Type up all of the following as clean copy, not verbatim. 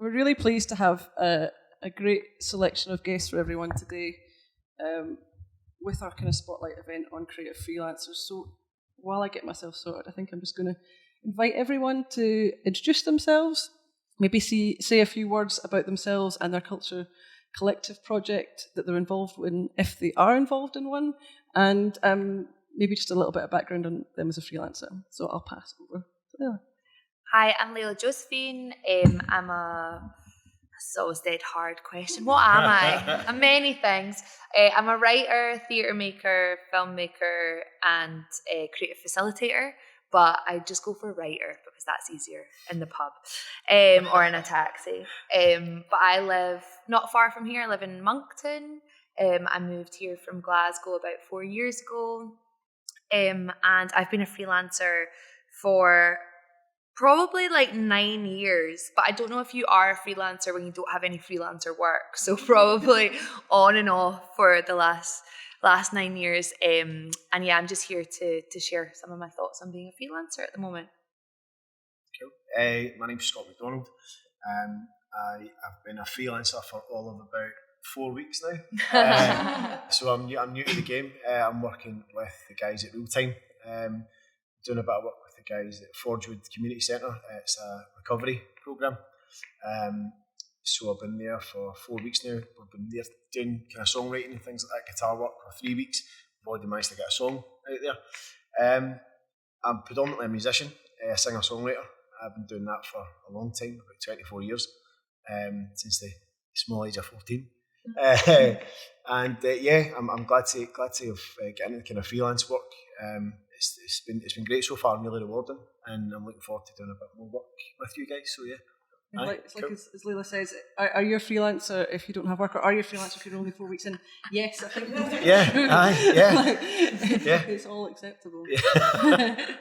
We're really pleased to have a great selection of guests for everyone today with our kind of spotlight event on creative freelancers. So while I get myself sorted, I think I'm just going to invite everyone to introduce themselves, maybe say a few words about themselves and their culture collective project that they're involved in, if they are involved in one, and maybe just a little bit of background on them as a freelancer. So I'll pass over to Leila. Hi, I'm Leila Josephine. It's always dead hard question. What am I? I'm many things. I'm a writer, theatre maker, filmmaker, and a creative facilitator. But I just go for writer because that's easier in the pub or in a taxi. But I live not far from here. I live in Moncton. I moved here from Glasgow about 4 years ago. And I've been a freelancer for probably like 9 years, but I don't know if you are a freelancer when you don't have any freelancer work. So probably on and off for the last 9 years. And yeah, I'm just here to share some of my thoughts on being a freelancer at the moment. Cool. My name's Scott McDonald. I've been a freelancer for all of about 4 weeks now. So I'm new to the game. I'm working with the guys at Real Time, doing a bit of work with the guys at Forgewood Community Centre. It's a recovery programme. So I've been there for 4 weeks now. We've been there doing kind of songwriting and things like that, guitar work for 3 weeks. I've already managed to get a song out there. I'm predominantly a musician, a singer-songwriter. I've been doing that for a long time, about 24 years, since the small age of 14. I'm glad to have get into kind of freelance work. It's been great so far and really rewarding, and I'm looking forward to doing a bit more work with you guys. So yeah. It's like as Leila says, are you a freelancer if you don't have work, or are you a freelancer if you're only 4 weeks in? Yes, I think both are true. Yeah. It's all acceptable. Yeah.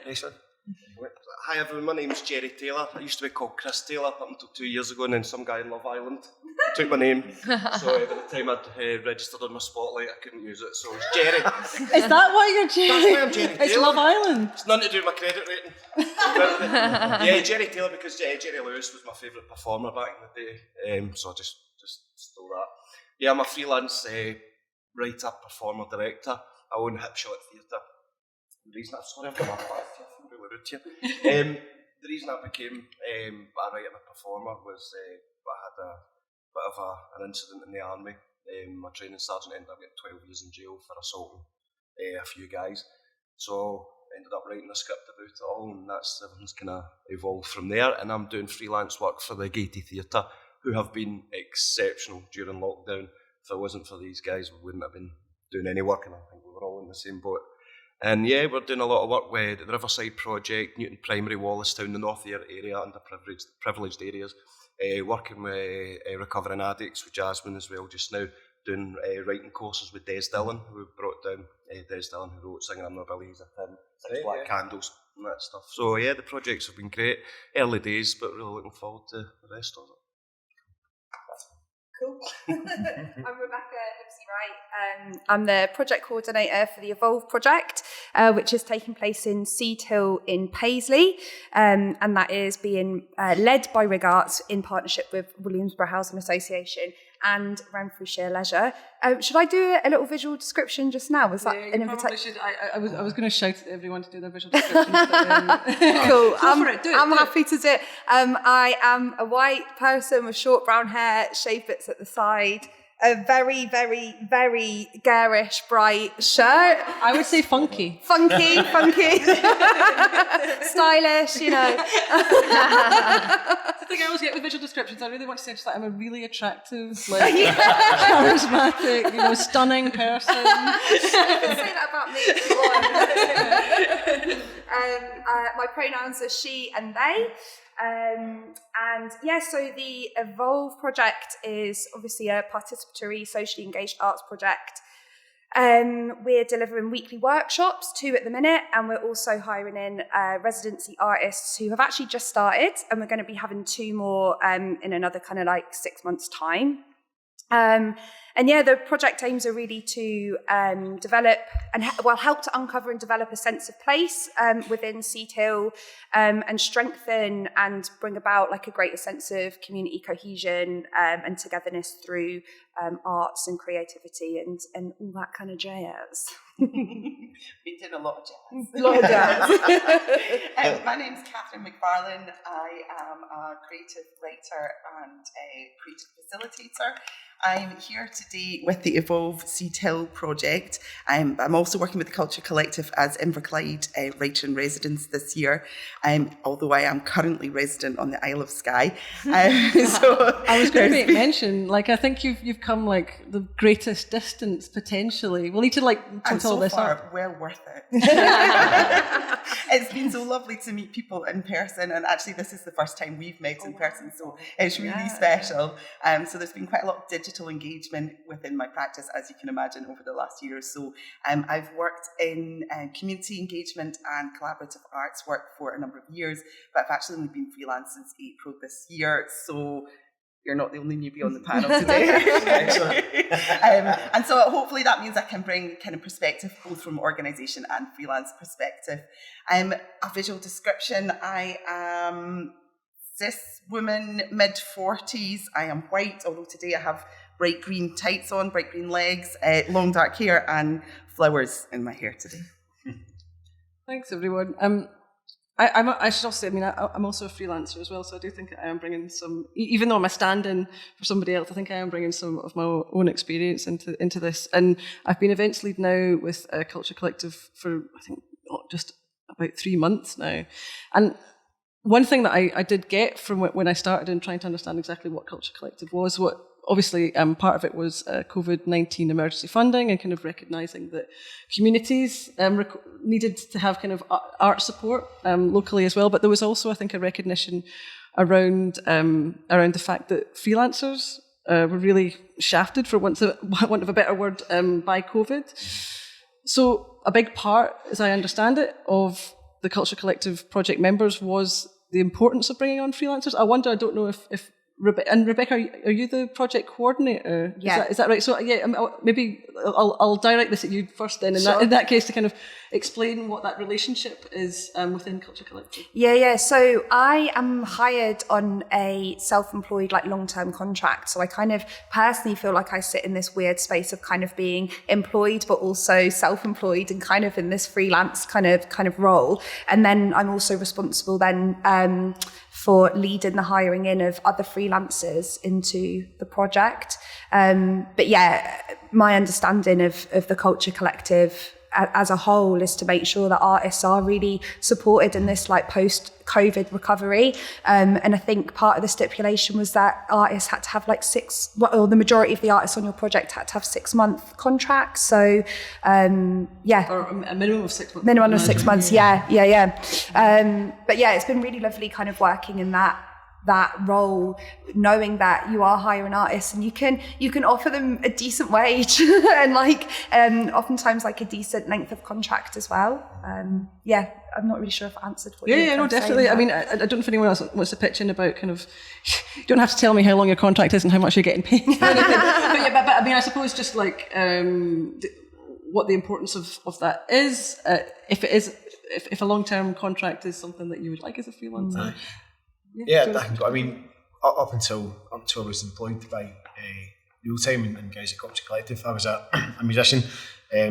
Nice one. Hi everyone, my name's Jerry Taylor. I used to be called Chris Taylor up until 2 years ago, and then some guy in Love Island took my name. So by the time I'd registered on my spotlight, I couldn't use it, so it's Jerry. Is that why you're Jerry? That's why I'm Jerry Taylor. It's Love Island. It's nothing to do with my credit rating. Yeah, Jerry Taylor, because Jerry Lewis was my favourite performer back in the day, so I just stole that. Yeah, I'm a freelance writer, performer, director. I own Hipshot Theatre. The reason I've got my back here. The reason I became a writer and a performer was I had a bit of an incident in the army. My training sergeant ended up getting 12 years in jail for assaulting a few guys. So I ended up writing a script about it all, and everything's kind of evolved from there. And I'm doing freelance work for the Gaiety Theatre, who have been exceptional during lockdown. If it wasn't for these guys, we wouldn't have been doing any work, and I think we were all in the same boat. And yeah, we're doing a lot of work with the Riverside Project, Newton Primary, Wallacestown, the North Ayr area, underprivileged areas. Working with recovering addicts with Jasmine as well just now, doing writing courses with Des Dillon, who brought down Des Dillon, who wrote Singing I'm No Billy, He's a Tin, Six Black Candles and that stuff. So yeah, the projects have been great. Early days, but really looking forward to the rest of it. Cool. I'm Rebecca Livesey-Wright. I'm the project coordinator for the Evolve project, which is taking place in Seed Hill in Paisley, and that is being led by Rig Arts in partnership with Williamsborough Housing Association and Renfrewshire Leisure. Should I do a little visual description just now? Was that an invitation? I was going to shout at everyone to do their visual descriptions. But, cool. I'm happy to do it. I am a white person with short brown hair, shaved bits at the side, a very, very, very garish, bright shirt. I would say funky. Funky. Stylish, you know. The thing I always get with visual descriptions, I really want to say just like I'm a really attractive, charismatic, stunning person. You can say that about me if you want. My pronouns are she and they. So the Evolve project is obviously a participatory, socially engaged arts project. We're delivering weekly workshops, 2 at the minute, and we're also hiring in residency artists who have actually just started, and we're going to be having 2 more in another kind of like 6 months' time. And yeah, the project aims are really to develop and help to uncover and develop a sense of place within Seed Hill, and strengthen and bring about like a greater sense of community cohesion and togetherness through arts and creativity and all that kind of jazz. Been doing a lot of jazz. A lot of jazz. My name's Katharine Mcfarlane. I am a creative writer and a creative facilitator. I'm here today with the Evolve Seed Hill project. I'm also working with the Culture Collective as Inverclyde writer in residence this year, although I am currently resident on the Isle of Skye. So I was going to make mention, like, I think you've come like the greatest distance potentially. We'll need to like put all this up. Well worth it. It's been so lovely to meet people in person, and actually this is the first time we've met in person, so it's really special. So there's been quite a lot of digital engagement within my practice, as you can imagine, over the last year or so. I've worked in community engagement and collaborative arts work for a number of years, but I've actually only been freelance since April this year, so you're not the only newbie on the panel today. And so hopefully that means I can bring kind of perspective both from organisation and freelance perspective. A visual description: I am cis woman, mid-40s. I am white, although today I have bright green tights on, bright green legs, long dark hair and flowers in my hair today. Thanks, everyone. I should also say, I mean, I'm also a freelancer as well, so I do think I am bringing some, even though I'm a stand-in for somebody else, I think I am bringing some of my own experience into this. And I've been events lead now with Culture Collective for, I think, just about 3 months now. And one thing that I did get from when I started in trying to understand exactly what Culture Collective was, obviously, part of it was COVID-19 emergency funding and kind of recognising that communities needed to have kind of art support locally as well. But there was also, I think, a recognition around the fact that freelancers were really shafted, for want of a better word, by COVID. So a big part, as I understand it, of the Culture Collective project members was the importance of bringing on freelancers. I don't know if Rebecca, are you the project coordinator? Yeah. Is that right? So yeah, maybe I'll direct this at you first then, in that case, to kind of explain what that relationship is within Culture Collective. Yeah. So I am hired on a self-employed, like long-term contract. So I kind of personally feel like I sit in this weird space of kind of being employed, but also self-employed and kind of in this freelance kind of role. And then I'm also responsible then for leading the hiring in of other freelancers into the project. But yeah, my understanding of the Culture Collective as a whole is to make sure that artists are really supported in this like post-COVID recovery. And I think part of the stipulation was that artists had to have like the majority of the artists on your project had to have 6-month contracts. So yeah. Or a minimum of 6 months. Minimum of 6 months, yeah. But yeah, it's been really lovely kind of working in that role, knowing that you are hiring artists and you can offer them a decent wage and like oftentimes like a decent length of contract as well. Yeah, I'm not really sure if I answered what you were no, definitely. I mean, I don't know if anyone else wants to pitch in about kind of, you don't have to tell me how long your contract is and how much you're getting paid. But I mean, I suppose just like what the importance of that is, if a long-term contract is something that you would like as a freelancer. I mean, up until I was employed by Real-Time and guys at Culture Collective, I was a musician,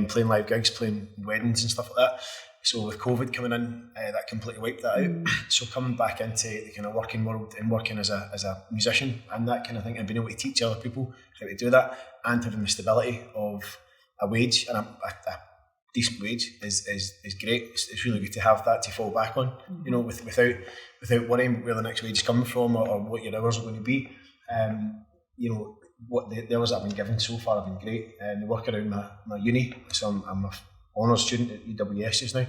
playing live gigs, playing weddings and stuff like that. So with COVID coming in, that completely wiped that out. So coming back into the kind of working world and working as a musician and that kind of thing, and being able to teach other people how to do that, and having the stability of a wage and a decent wage is great. It's really good to have that to fall back on, you know, without worrying where the next wage is coming from or what your hours are going to be. You know, what the hours that I've been given so far have been great. The work around my uni, so I'm a honours student at UWS just now.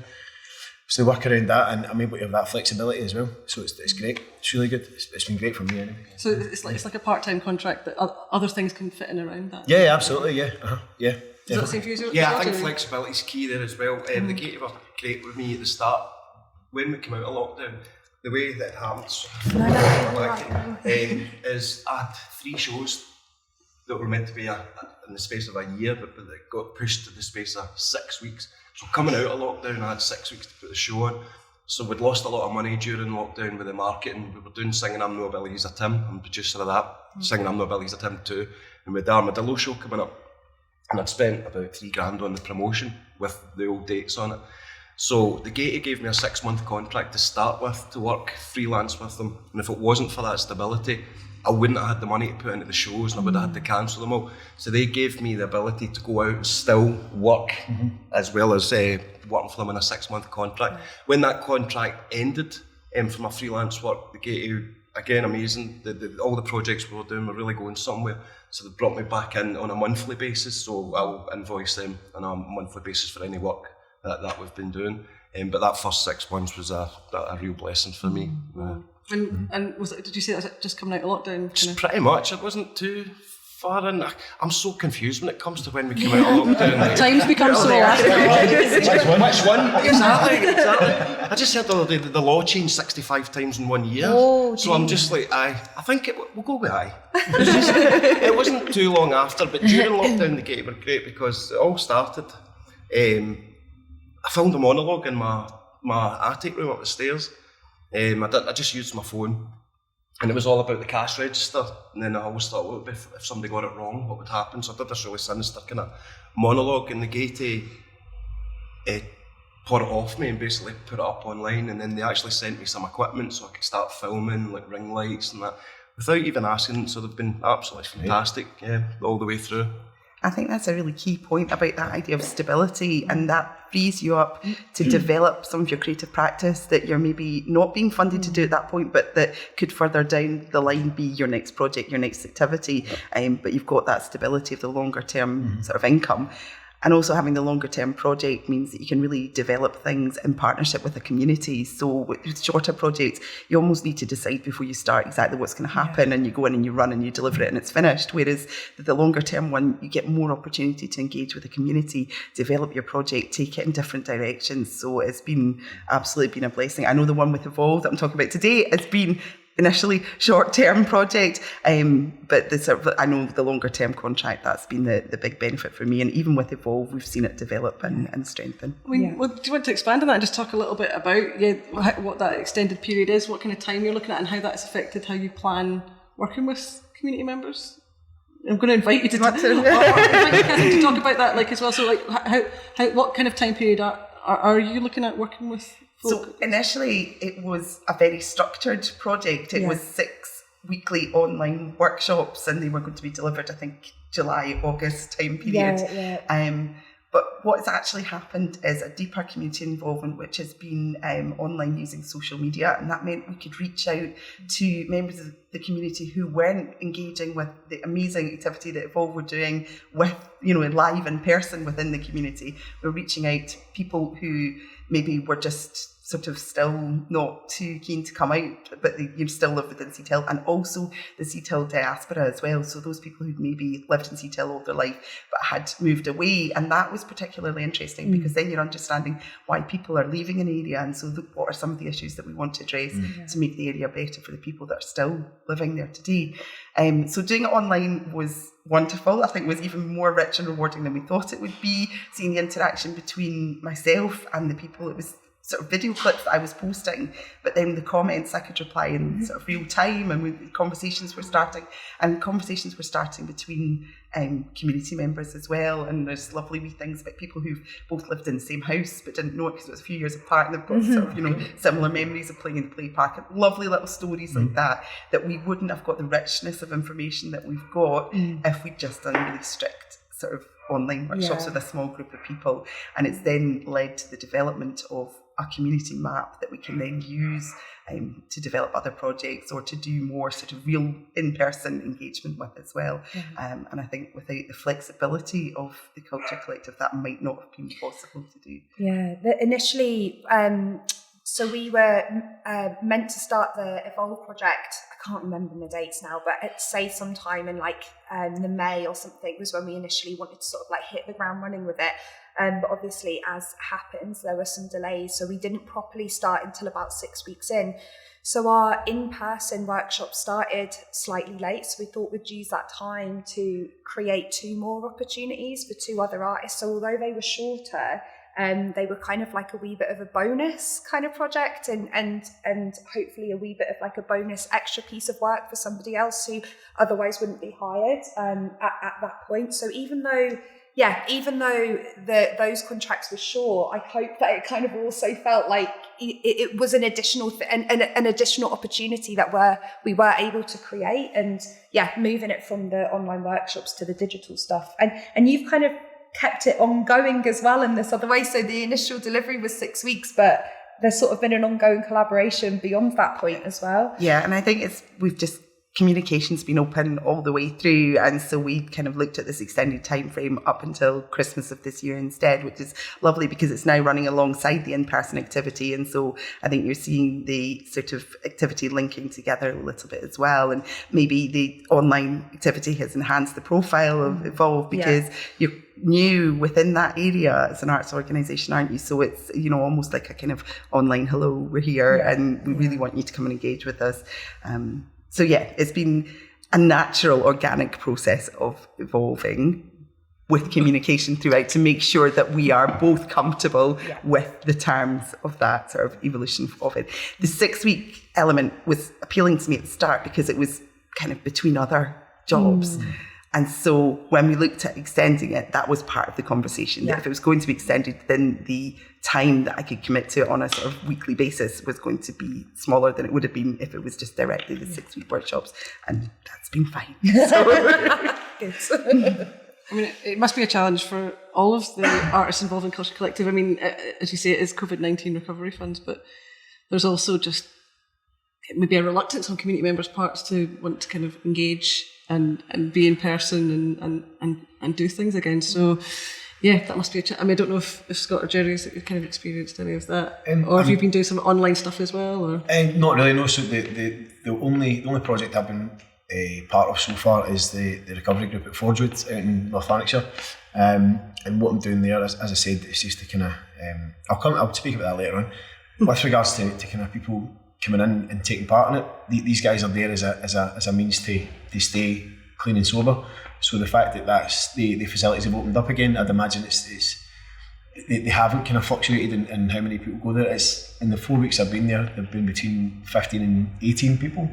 So the work around that, and I'm able to have that flexibility as well. So it's great. It's really good. It's been great for me anyway. So it's like a part-time contract that other things can fit in around that. Yeah, absolutely. Yeah, yeah. Does that seem for you? Yeah, I think flexibility is key there as well. The Gative were great with me at the start. When we came out of lockdown, the way that it happens is I had 3 shows that were meant to be in the space of a year, but they got pushed to the space of 6 weeks. So coming out of lockdown, I had 6 weeks to put the show on. So we'd lost a lot of money during lockdown with the marketing. We were doing Singing I'm No Billy's a Tim, I'm producer of that. Singing I'm No Billy's a Tim 2. And with the Armadillo show coming up. And I'd spent about $3,000 on the promotion with the old dates on it. So the Gatey gave me a 6-month contract to start with, to work freelance with them. And if it wasn't for that stability, I wouldn't have had the money to put into the shows, and I would have had to cancel them all. So they gave me the ability to go out and still work, as well as working for them in a 6-month contract. When that contract ended from my freelance work, the Gatey, again, amazing. All the projects we were doing were really going somewhere. So they brought me back in on a monthly basis, so I'll invoice them on a monthly basis for any work that we've been doing. But that first 6 months was a real blessing for me. And was it, did you say that was just coming out of lockdown? Pretty much. It wasn't too far in. I'm so confused when it comes to when we came out of lockdown. Times become so elastic. Which one? Exactly. I just heard the other day that the law changed 65 times in 1 year. Oh, so I'm just like, I think we'll go with aye. It wasn't too long after, but during lockdown the Gatey were great because it all started. I filmed a monologue in my attic room up the stairs. I just used my phone, and it was all about the cash register. And then I always thought, what would if somebody got it wrong, what would happen? So I did this really sinister kind of monologue, and the Gatey put it off me and basically put it up online. And then they actually sent me some equipment so I could start filming, like ring lights and that, without even asking. So they've been absolutely fantastic, all the way through. I think that's a really key point about that idea of stability, and that frees you up to develop some of your creative practice that you're maybe not being funded to do at that point, but that could further down the line be your next project, your next activity. But you've got that stability of the longer term sort of income. And also having the longer term project means that you can really develop things in partnership with the community. So with shorter projects, you almost need to decide before you start exactly what's going to happen, and you go in and you run and you deliver it and it's finished. Whereas the longer term one, you get more opportunity to engage with the community, develop your project, take it in different directions. So it's been absolutely been a blessing. I know the one with Evolve that I'm talking about today has been initially short-term project, but I know the longer-term contract, that's been the big benefit for me. And even with Evolve, we've seen it develop and strengthen. Well, do you want to expand on that and just talk a little bit about what that extended period is, what kind of time you're looking at, and how that's affected how you plan working with community members? I'm going to invite you to talk about that, as well. So, how what kind of time period are you looking at working with folk? So initially it was a very structured project. It was 6 weekly online workshops, and they were going to be delivered, I think, July, August time period. But what's actually happened is a deeper community involvement, which has been online using social media, and that meant we could reach out to members of the community who weren't engaging with the amazing activity that Evolve were doing with, live in person within the community. We're reaching out to people who maybe were just sort of still not too keen to come out, but they still live within Seat Hill, and also the Seat Hill diaspora as well. So those people who'd maybe lived in Seat Hill all their life but had moved away, and that was particularly interesting because then you're understanding why people are leaving an area, and so what are some of the issues that we want to address to make the area better for the people that are still living there today. So doing it online was wonderful. I think it was even more rich and rewarding than we thought it would be, seeing the interaction between myself and the people. It was sort of video clips that I was posting, but then the comments I could reply in sort of real time, and conversations were starting between community members as well. And there's lovely wee things about people who've both lived in the same house but didn't know it because it was a few years apart, and they've got sort of similar memories of playing in the play park, and lovely little stories like that we wouldn't have got the richness of information that we've got if we'd just done really strict sort of online workshops with a small group of people. And it's then led to the development of a community map that we can then use to develop other projects or to do more sort of real in-person engagement with as well. And I think without the flexibility of the Culture Collective, that might not have been possible to do. Initially, So we were meant to start the Evolve project. I can't remember the dates now, but I'd say sometime in like the May or something was when we initially wanted to sort of like hit the ground running with it. But obviously, as happens, there were some delays, so we didn't properly start until about 6 weeks in. So our in-person workshop started slightly late, so we thought we'd use that time to create 2 more opportunities for 2 other artists. So although they were shorter, they were kind of like a wee bit of a bonus kind of project and hopefully a wee bit of like a bonus extra piece of work for somebody else who otherwise wouldn't be hired at that point. So even though those contracts were short, I hope that it kind of also felt like it was an additional an additional opportunity that we were able to create, and moving it from the online workshops to the digital stuff. And you've kind of kept it ongoing as well in this other way. So the initial delivery was 6 weeks, but there's sort of been an ongoing collaboration beyond that point as well. Yeah, and I think communication's been open all the way through, and so we kind of looked at this extended time frame up until Christmas of this year instead, which is lovely because it's now running alongside the in-person activity, and so I think you're seeing the sort of activity linking together a little bit as well, and maybe the online activity has enhanced the profile of Evolve because you're new within that area as an arts organisation, aren't you? So it's, almost like a kind of online hello, we're here and we really want you to come and engage with us. So it's been a natural, organic process of evolving with communication throughout to make sure that we are both comfortable with the terms of that sort of evolution of it. The 6-week element was appealing to me at the start because it was kind of between other jobs. And so when we looked at extending it, that was part of the conversation. That if it was going to be extended, then the time that I could commit to it on a sort of weekly basis was going to be smaller than it would have been if it was just directly the 6-week workshops. And that's been fine. So. I mean, it must be a challenge for all of the artists involved in Culture Collective. I mean, as you say, it is COVID-19 recovery funds, but there's also just maybe a reluctance on community members' parts to want to kind of engage and be in person and do things again. So, that must be a challenge. I mean, I don't know if Scott or Jerry has kind of experienced any of that, or have you been doing some online stuff as well? Or not really. No. So the only project I've been part of so far is the recovery group at Forgewood out in North Lanarkshire, and what I'm doing there, as I said, is just to kind of I'll speak about that later on. With regards to kind of people coming in and taking part in it, these guys are there as a means to stay clean and sober. So the fact that that's the facilities have opened up again, I'd imagine they haven't kind of fluctuated in how many people go there. It's in the 4 weeks I've been there, there've been between 15 and 18 people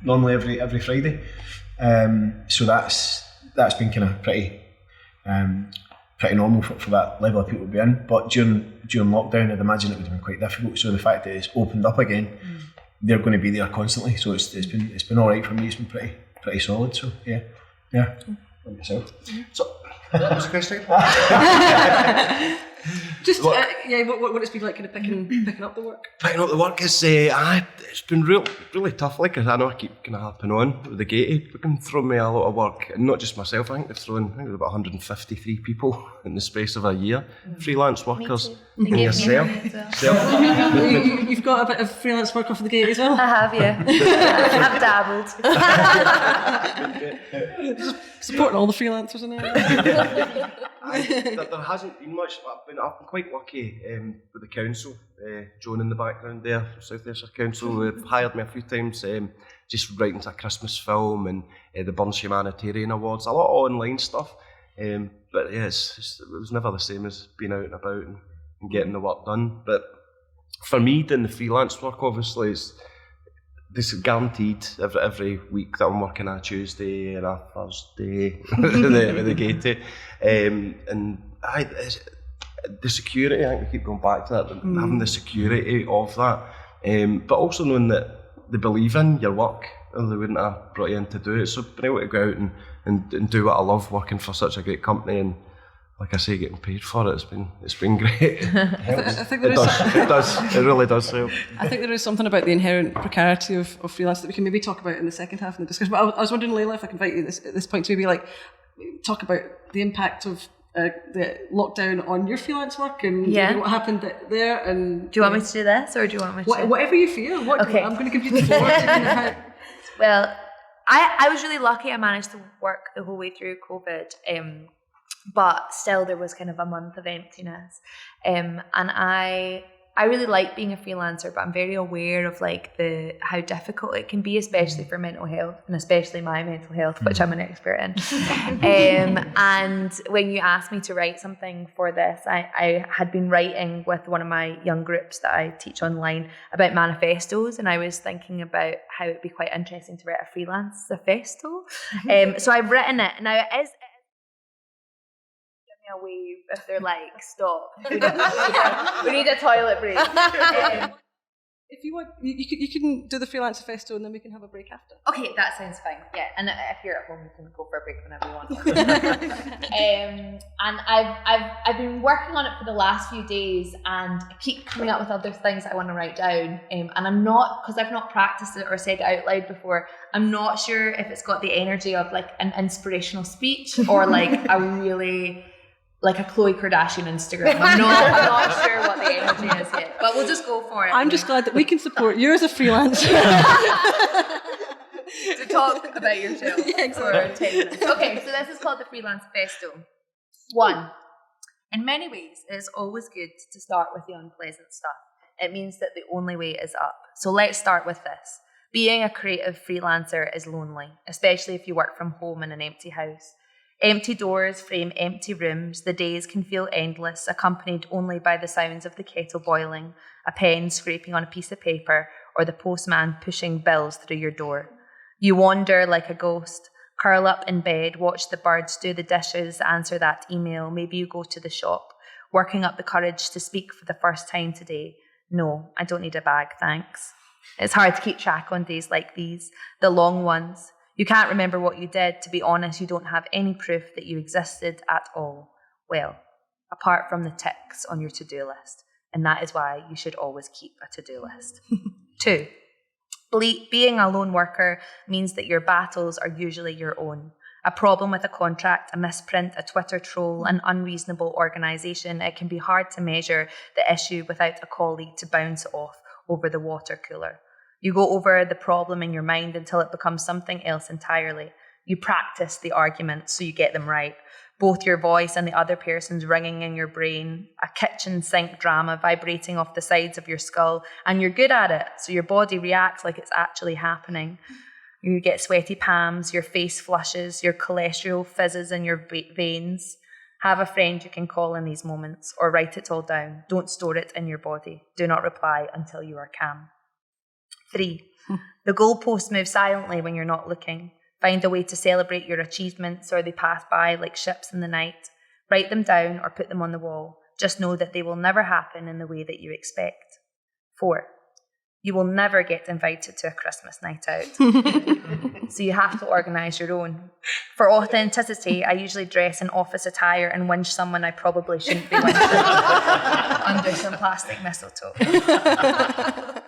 normally every Friday. So that's been kind of pretty normal for that level of people to be in. But during lockdown, I'd imagine it would have been quite difficult. So the fact that it's opened up again, they're going to be there constantly. So it's been all right for me. It's been pretty solid. So yeah. Like yourself. So what was the question? Just what it's been like kind of picking up the work. Picking up the work is it's been really tough. Like I know I keep kind of harping on with the Gatey. They can throw me a lot of work, and not just myself. I think they've thrown about 153 people in the space of a year. Freelance workers. And yourself. You've got a bit of freelance work off of the Gatey as well. I have, yeah. I've dabbled. Supporting all the freelancers in there. There hasn't been much. I've been quite lucky with the council. Joan in the background there, South Ayrshire Council, have hired me a few times, just writing to a Christmas film and the Burns Humanitarian Awards, a lot of online stuff. But yeah, it was never the same as being out and about and getting the work done. But for me, doing the freelance work, obviously, this is guaranteed every week that I'm working a Tuesday and a Thursday with the Gatey. The security, I think we keep going back to that, having the security of that, but also knowing that they believe in your work or they wouldn't have brought you in to do it. So being able to go out and do what I love, working for such a great company, and like I say, getting paid for it, it's been great. I think it really does help. I think there is something about the inherent precarity of freelance that we can maybe talk about in the second half of the discussion. But I was wondering, Layla, if I can invite you at this point to maybe talk about the impact of the lockdown on your freelance work and what happened there. And do you want me to do this, or do you want me to? Whatever you feel. Okay. I'm going to give you the floor. Well, I was really lucky. I managed to work the whole way through COVID, but still there was kind of a month of emptiness. And I really like being a freelancer, but I'm very aware of like how difficult it can be, especially for mental health, and especially my mental health, which I'm an expert in. And when you asked me to write something for this, I had been writing with one of my young groups that I teach online about manifestos, and I was thinking about how it'd be quite interesting to write a freelance manifesto. So I've written it. Now it is a wave if they're like, stop, we need a toilet break. If you want, you can do the freelance manifesto and then we can have a break after. Okay, that sounds fine. Yeah, and if you're at home, you can go for a break whenever you want. And I've been working on it for the last few days, and I keep coming up with other things that I want to write down. And I'm not, because I've not practiced it or said it out loud before, I'm not sure if it's got the energy of like an inspirational speech or like a really like a Khloe Kardashian Instagram. I'm not sure what the energy is yet, but we'll just go for it. I'm just glad that we can support you as a freelancer. To talk about yourself for 10 minutes. Okay, so this is called the Freelance Manifesto. 1. In many ways, it is always good to start with the unpleasant stuff. It means that the only way is up. So let's start with this. Being a creative freelancer is lonely, especially if you work from home in an empty house. Empty doors frame empty rooms. The days can feel endless, accompanied only by the sounds of the kettle boiling, a pen scraping on a piece of paper, or the postman pushing bills through your door. You wander like a ghost, curl up in bed, watch the birds do the dishes, answer that email. Maybe you go to the shop, working up the courage to speak for the first time today. No, I don't need a bag, thanks. It's hard to keep track on days like these, the long ones. You can't remember what you did. To be honest, you don't have any proof that you existed at all. Well, apart from the ticks on your to-do list. And that is why you should always keep a to-do list. 2, being a lone worker means that your battles are usually your own. A problem with a contract, a misprint, a Twitter troll, an unreasonable organisation. It can be hard to measure the issue without a colleague to bounce off over the water cooler. You go over the problem in your mind until it becomes something else entirely. You practice the arguments so you get them right. Both your voice and the other person's ringing in your brain, a kitchen sink drama vibrating off the sides of your skull, and you're good at it, so your body reacts like it's actually happening. You get sweaty palms, your face flushes, your cholesterol fizzes in your veins. Have a friend you can call in these moments, or write it all down. Don't store it in your body. Do not reply until you are calm. 3, the goalposts move silently when you're not looking. Find a way to celebrate your achievements, or they pass by like ships in the night. Write them down or put them on the wall. Just know that they will never happen in the way that you expect. 4, you will never get invited to a Christmas night out. So you have to organise your own. For authenticity, I usually dress in office attire and whinge someone I probably shouldn't be whinging under some plastic mistletoe.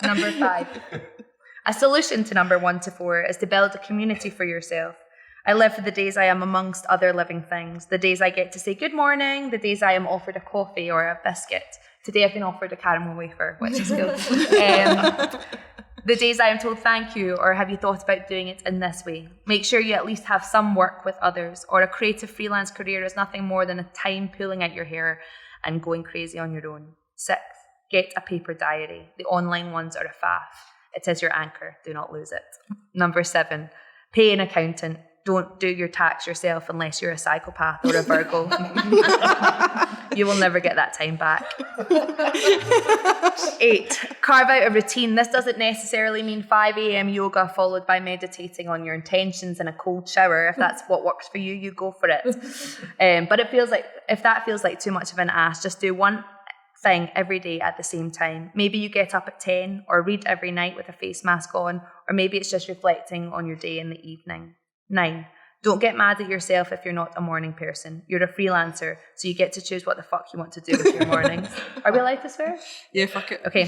Number 5. A solution to number 1 to 4 is to build a community for yourself. I live for the days I am amongst other living things, the days I get to say good morning, the days I am offered a coffee or a biscuit. Today I've been offered a caramel wafer, which is good. The days I am told thank you, or have you thought about doing it in this way? Make sure you at least have some work with others, or a creative freelance career is nothing more than a time pulling at your hair and going crazy on your own. 6, get a paper diary. The online ones are a faff. It is your anchor. Do not lose it. Number 7, pay an accountant. Don't do your tax yourself unless you're a psychopath or a Virgo. You will never get that time back. 8, carve out a routine. This doesn't necessarily mean 5 a.m. yoga followed by meditating on your intentions in a cold shower. If that's what works for you, you go for it. But if that feels like too much of an ask, just do one thing every day at the same time. Maybe you get up at 10 or read every night with a face mask on, or maybe it's just reflecting on your day in the evening. 9, don't get mad at yourself if you're not a morning person. You're a freelancer, so you get to choose what the fuck you want to do with your mornings. Are we allowed to swear? Yeah, fuck it. Okay.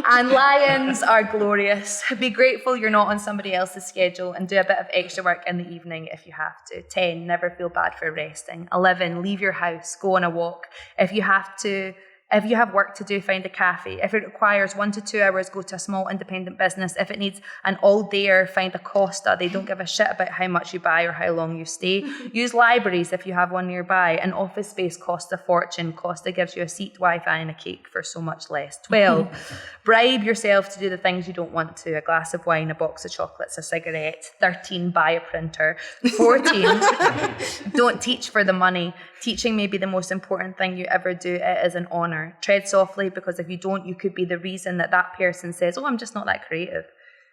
And lions are glorious. Be grateful you're not on somebody else's schedule and do a bit of extra work in the evening if you have to. 10, never feel bad for resting. 11, leave your house, go on a walk. If you have work to do, find a cafe. If it requires 1 to 2 hours, go to a small independent business. If it needs an all-dayer, find a Costa. They don't give a shit about how much you buy or how long you stay. Use libraries if you have one nearby. An office space costs a fortune. Costa gives you a seat, Wi-Fi and a cake for so much less. 12, bribe yourself to do the things you don't want to. A glass of wine, a box of chocolates, a cigarette. 13, buy a printer. 14, don't teach for the money. Teaching may be the most important thing you ever do. It is an honour. Tread softly, because if you don't, you could be the reason that person says, oh, I'm just not that creative.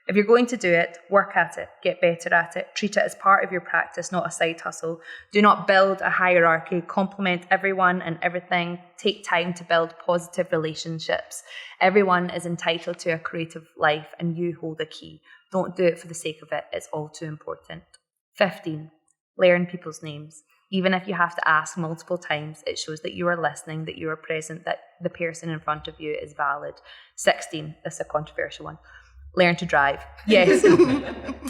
If you're going to do it, work at it, get better at it, treat it as part of your practice, not a side hustle. Do not build a hierarchy. Compliment everyone and everything. Take time to build positive relationships. Everyone is entitled to a creative life and you hold a key. Don't do it for the sake of it. It's all too important. 15, learn people's names. Even if you have to ask multiple times, it shows that you are listening, that you are present, that the person in front of you is valid. 16, this is a controversial one. Learn to drive. Yes,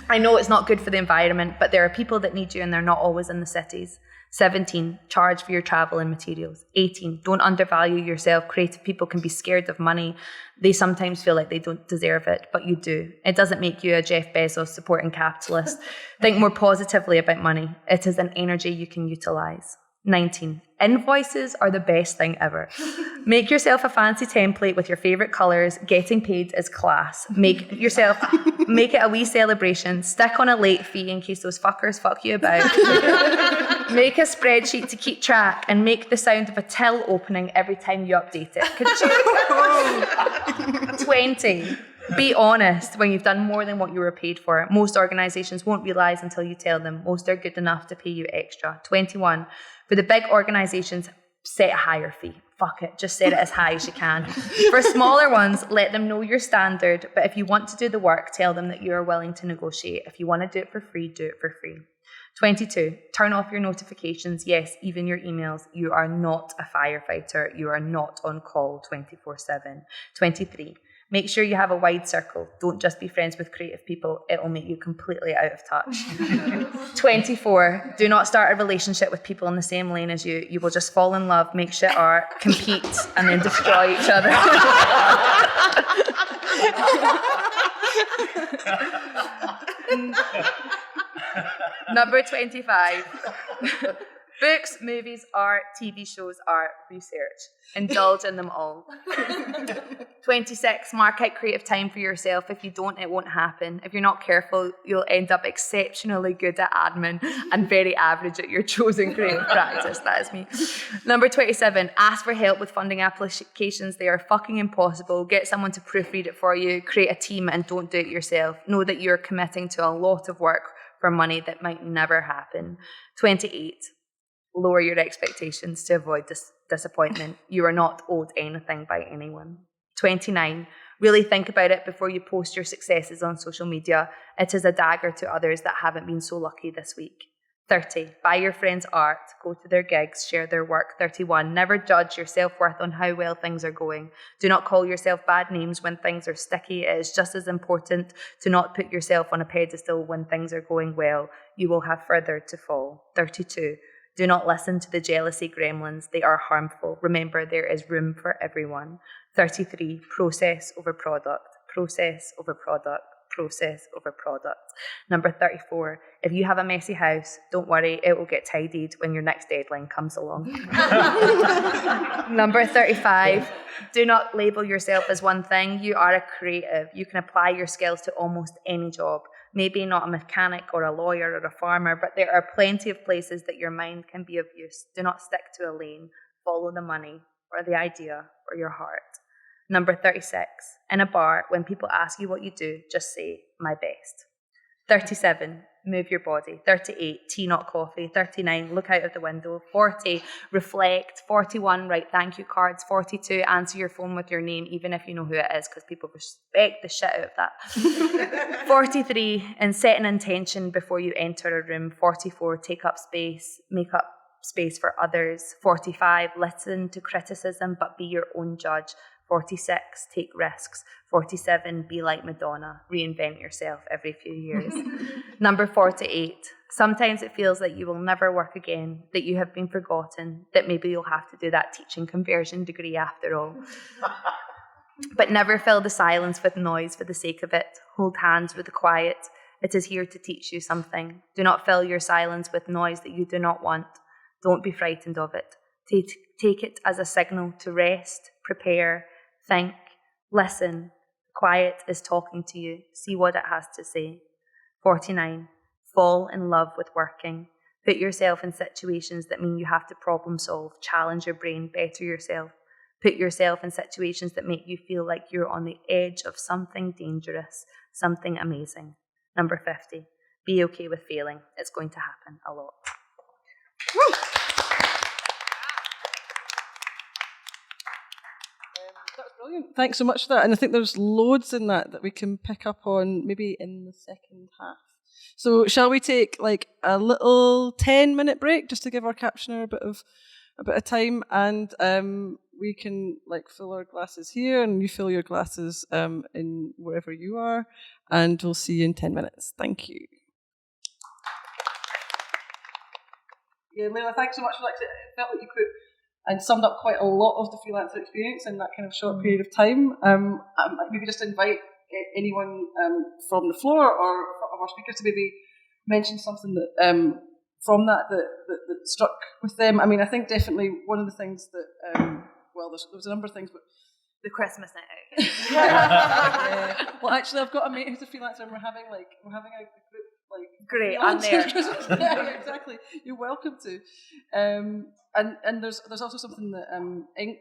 I know it's not good for the environment, but there are people that need you and they're not always in the cities. 17, charge for your travel and materials. 18, don't undervalue yourself. Creative people can be scared of money. They sometimes feel like they don't deserve it, but you do. It doesn't make you a Jeff Bezos supporting capitalist. Think more positively about money. It is an energy you can utilize. 19, invoices are the best thing ever. Make yourself a fancy template with your favourite colours. Getting paid is class. Make it a wee celebration. Stick on a late fee in case those fuckers fuck you about. Make a spreadsheet to keep track and make the sound of a till opening every time you update it. 20, be honest when you've done more than what you were paid for. Most organisations won't realise until you tell them. Most are good enough to pay you extra. 21, for the big organisations, set a higher fee. Fuck it, just set it as high as you can. For smaller ones, let them know your standard, but if you want to do the work, tell them that you are willing to negotiate. If you want to do it for free, do it for free. 22, turn off your notifications. Yes, even your emails. You are not a firefighter. You are not on call 24/7. 23, make sure you have a wide circle. Don't just be friends with creative people. It will make you completely out of touch. 24, do not start a relationship with people in the same lane as you. You will just fall in love, make shit art, compete, and then destroy each other. Number 25. Books, movies, art, TV shows, art, research. Indulge in them all. 26, mark out creative time for yourself. If you don't, it won't happen. If you're not careful, you'll end up exceptionally good at admin and very average at your chosen creative practice. That is me. Number 27, ask for help with funding applications. They are fucking impossible. Get someone to proofread it for you. Create a team and don't do it yourself. Know that you're committing to a lot of work for money that might never happen. 28, lower your expectations to avoid disappointment. You are not owed anything by anyone. 29, really think about it before you post your successes on social media. It is a dagger to others that haven't been so lucky this week. 30, buy your friends art, go to their gigs, share their work. 31, never judge your self-worth on how well things are going. Do not call yourself bad names when things are sticky. It is just as important to not put yourself on a pedestal when things are going well. You will have further to fall. 32, do not listen to the jealousy gremlins. They are harmful. Remember, there is room for everyone. 33, process over product. Process over product. Process over product. Number 34, if you have a messy house, don't worry, it will get tidied when your next deadline comes along. Number 35, do not label yourself as one thing. You are a creative. You can apply your skills to almost any job. Maybe not a mechanic or a lawyer or a farmer, but there are plenty of places that your mind can be of use. Do not stick to a lane. Follow the money or the idea or your heart. Number 36, in a bar, when people ask you what you do, just say, my best. 37, move your body. 38, tea, not coffee. 39, look out of the window. 40, reflect. 41, write thank you cards. 42, answer your phone with your name, even if you know who it is, because people respect the shit out of that. 43, and set an intention before you enter a room. 44, take up space, make up space for others. 45, listen to criticism, but be your own judge. 46, take risks. 47, be like Madonna, reinvent yourself every few years. Number 48, sometimes it feels like you will never work again, that you have been forgotten, that maybe you'll have to do that teaching conversion degree after all. But never fill the silence with noise for the sake of it. Hold hands with the quiet. It is here to teach you something. Do not fill your silence with noise that you do not want. Don't be frightened of it. Take it as a signal to rest, prepare, think, listen. Quiet is talking to you. See what it has to say. 49. Fall in love with working. Put yourself in situations that mean you have to problem solve, challenge your brain, better yourself. Put yourself in situations that make you feel like you're on the edge of something dangerous, something amazing. Number 50. Be okay with failing. It's going to happen a lot. That was brilliant. Thanks so much for that. And I think there's loads in that we can pick up on maybe in the second half. So shall we take like a little 10-minute break just to give our captioner a bit of time, and we can like fill our glasses here and you fill your glasses in wherever you are, and we'll see you in 10 minutes. Thank you. Yeah, Leila, thanks so much for that. It felt like you put and summed up quite a lot of the freelancer experience in that kind of short period of time. Maybe just invite anyone from the floor or of our speakers to maybe mention something that from that struck with them. I mean, I think definitely one of the things that there's a number of things, but the Christmas night out. Yeah. Well, actually, I've got a mate who's a freelancer, and we're having a group. Great, I'm there. Yeah, exactly. You're welcome to. And there's also something that Inc,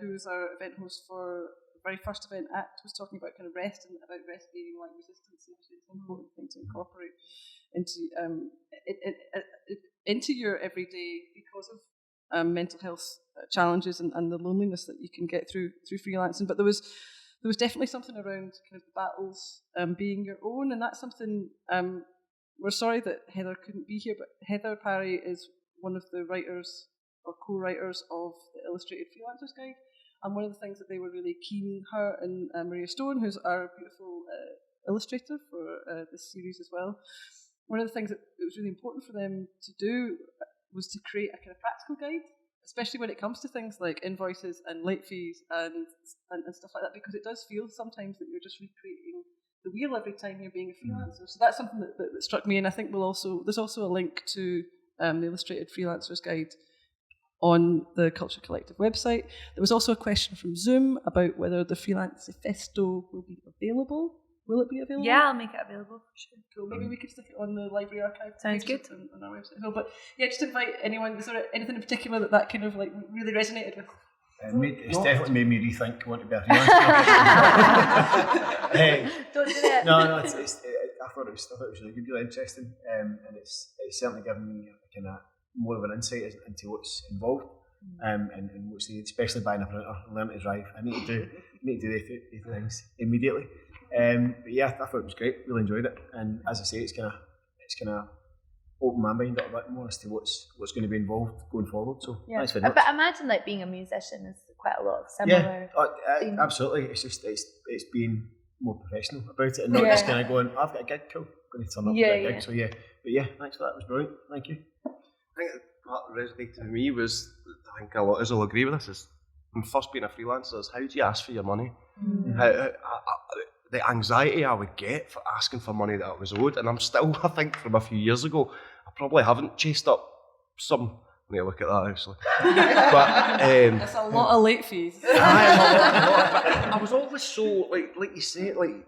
who's our event host for the very first event, ACT, was talking about kind of rest and about rest being like resistance. It's an important thing to incorporate into your everyday because of mental health challenges and the loneliness that you can get through freelancing. But there was definitely something around kind of the battles being your own, and that's something. We're sorry that Heather couldn't be here, but Heather Parry is one of the writers or co-writers of the Illustrated Freelancer's Guide, and one of the things that they were really keen, her and Maria Stone, who's our beautiful illustrator for this series as well, one of the things that it was really important for them to do was to create a kind of practical guide, especially when it comes to things like invoices and late fees and stuff like that, because it does feel sometimes that you're just recreating the wheel every time you're being a freelancer. So that's something that struck me, and I think there's also a link to the Illustrated Freelancer's Guide on the Culture Collective website. There was also a question from Zoom about whether the Freelance Manifesto will be available. Will it be available? Yeah, I'll make it available for sure. Cool. Maybe we could stick it on the library archive. Sounds good. On our website as well. But yeah, just invite anyone. Is there anything in particular that kind of like really resonated with? It's definitely made me rethink wanting to be a freelancer. Don't do that. No, I thought it was really good, really interesting, and it's certainly given me kind of more of an insight into what's involved, and what's needed, especially buying a printer and learning to drive. I need to do the things immediately. But yeah, I thought it was great. Really enjoyed it, and as I say, it's kind of open my mind up a bit more as to what's going to be involved going forward. So thanks very much. But imagine like being a musician is quite a lot of similar. Yeah, absolutely. It's just it's being more professional about it and not just kind of going, I've got a gig, cool, I'm going to turn up to a gig. So but yeah, thanks for that. It was brilliant. Thank you. I think what resonated with me was, I think a lot of us will agree with this, is when first being a freelancer is how do you ask for your money? The anxiety I would get for asking for money that I was owed, and I'm still, I think from a few years ago, I probably haven't chased up some. I need to look at that actually. But that's a lot of late fees. I was always so like you say, like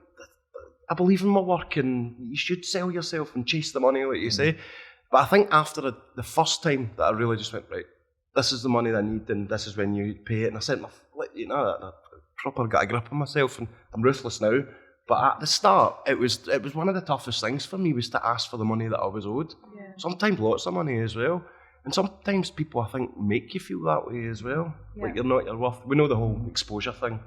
I believe in my work, and you should sell yourself and chase the money, like you say. But I think after the first time that I really just went, right, this is the money that I need, and this is when you pay it. And I said, I proper got a grip on myself, and I'm ruthless now. But at the start, it was one of the toughest things for me was to ask for the money that I was owed. Yeah. Sometimes lots of money as well. And sometimes people, I think, make you feel that way as well. Yeah. Like you're not your worth. We know the whole exposure thing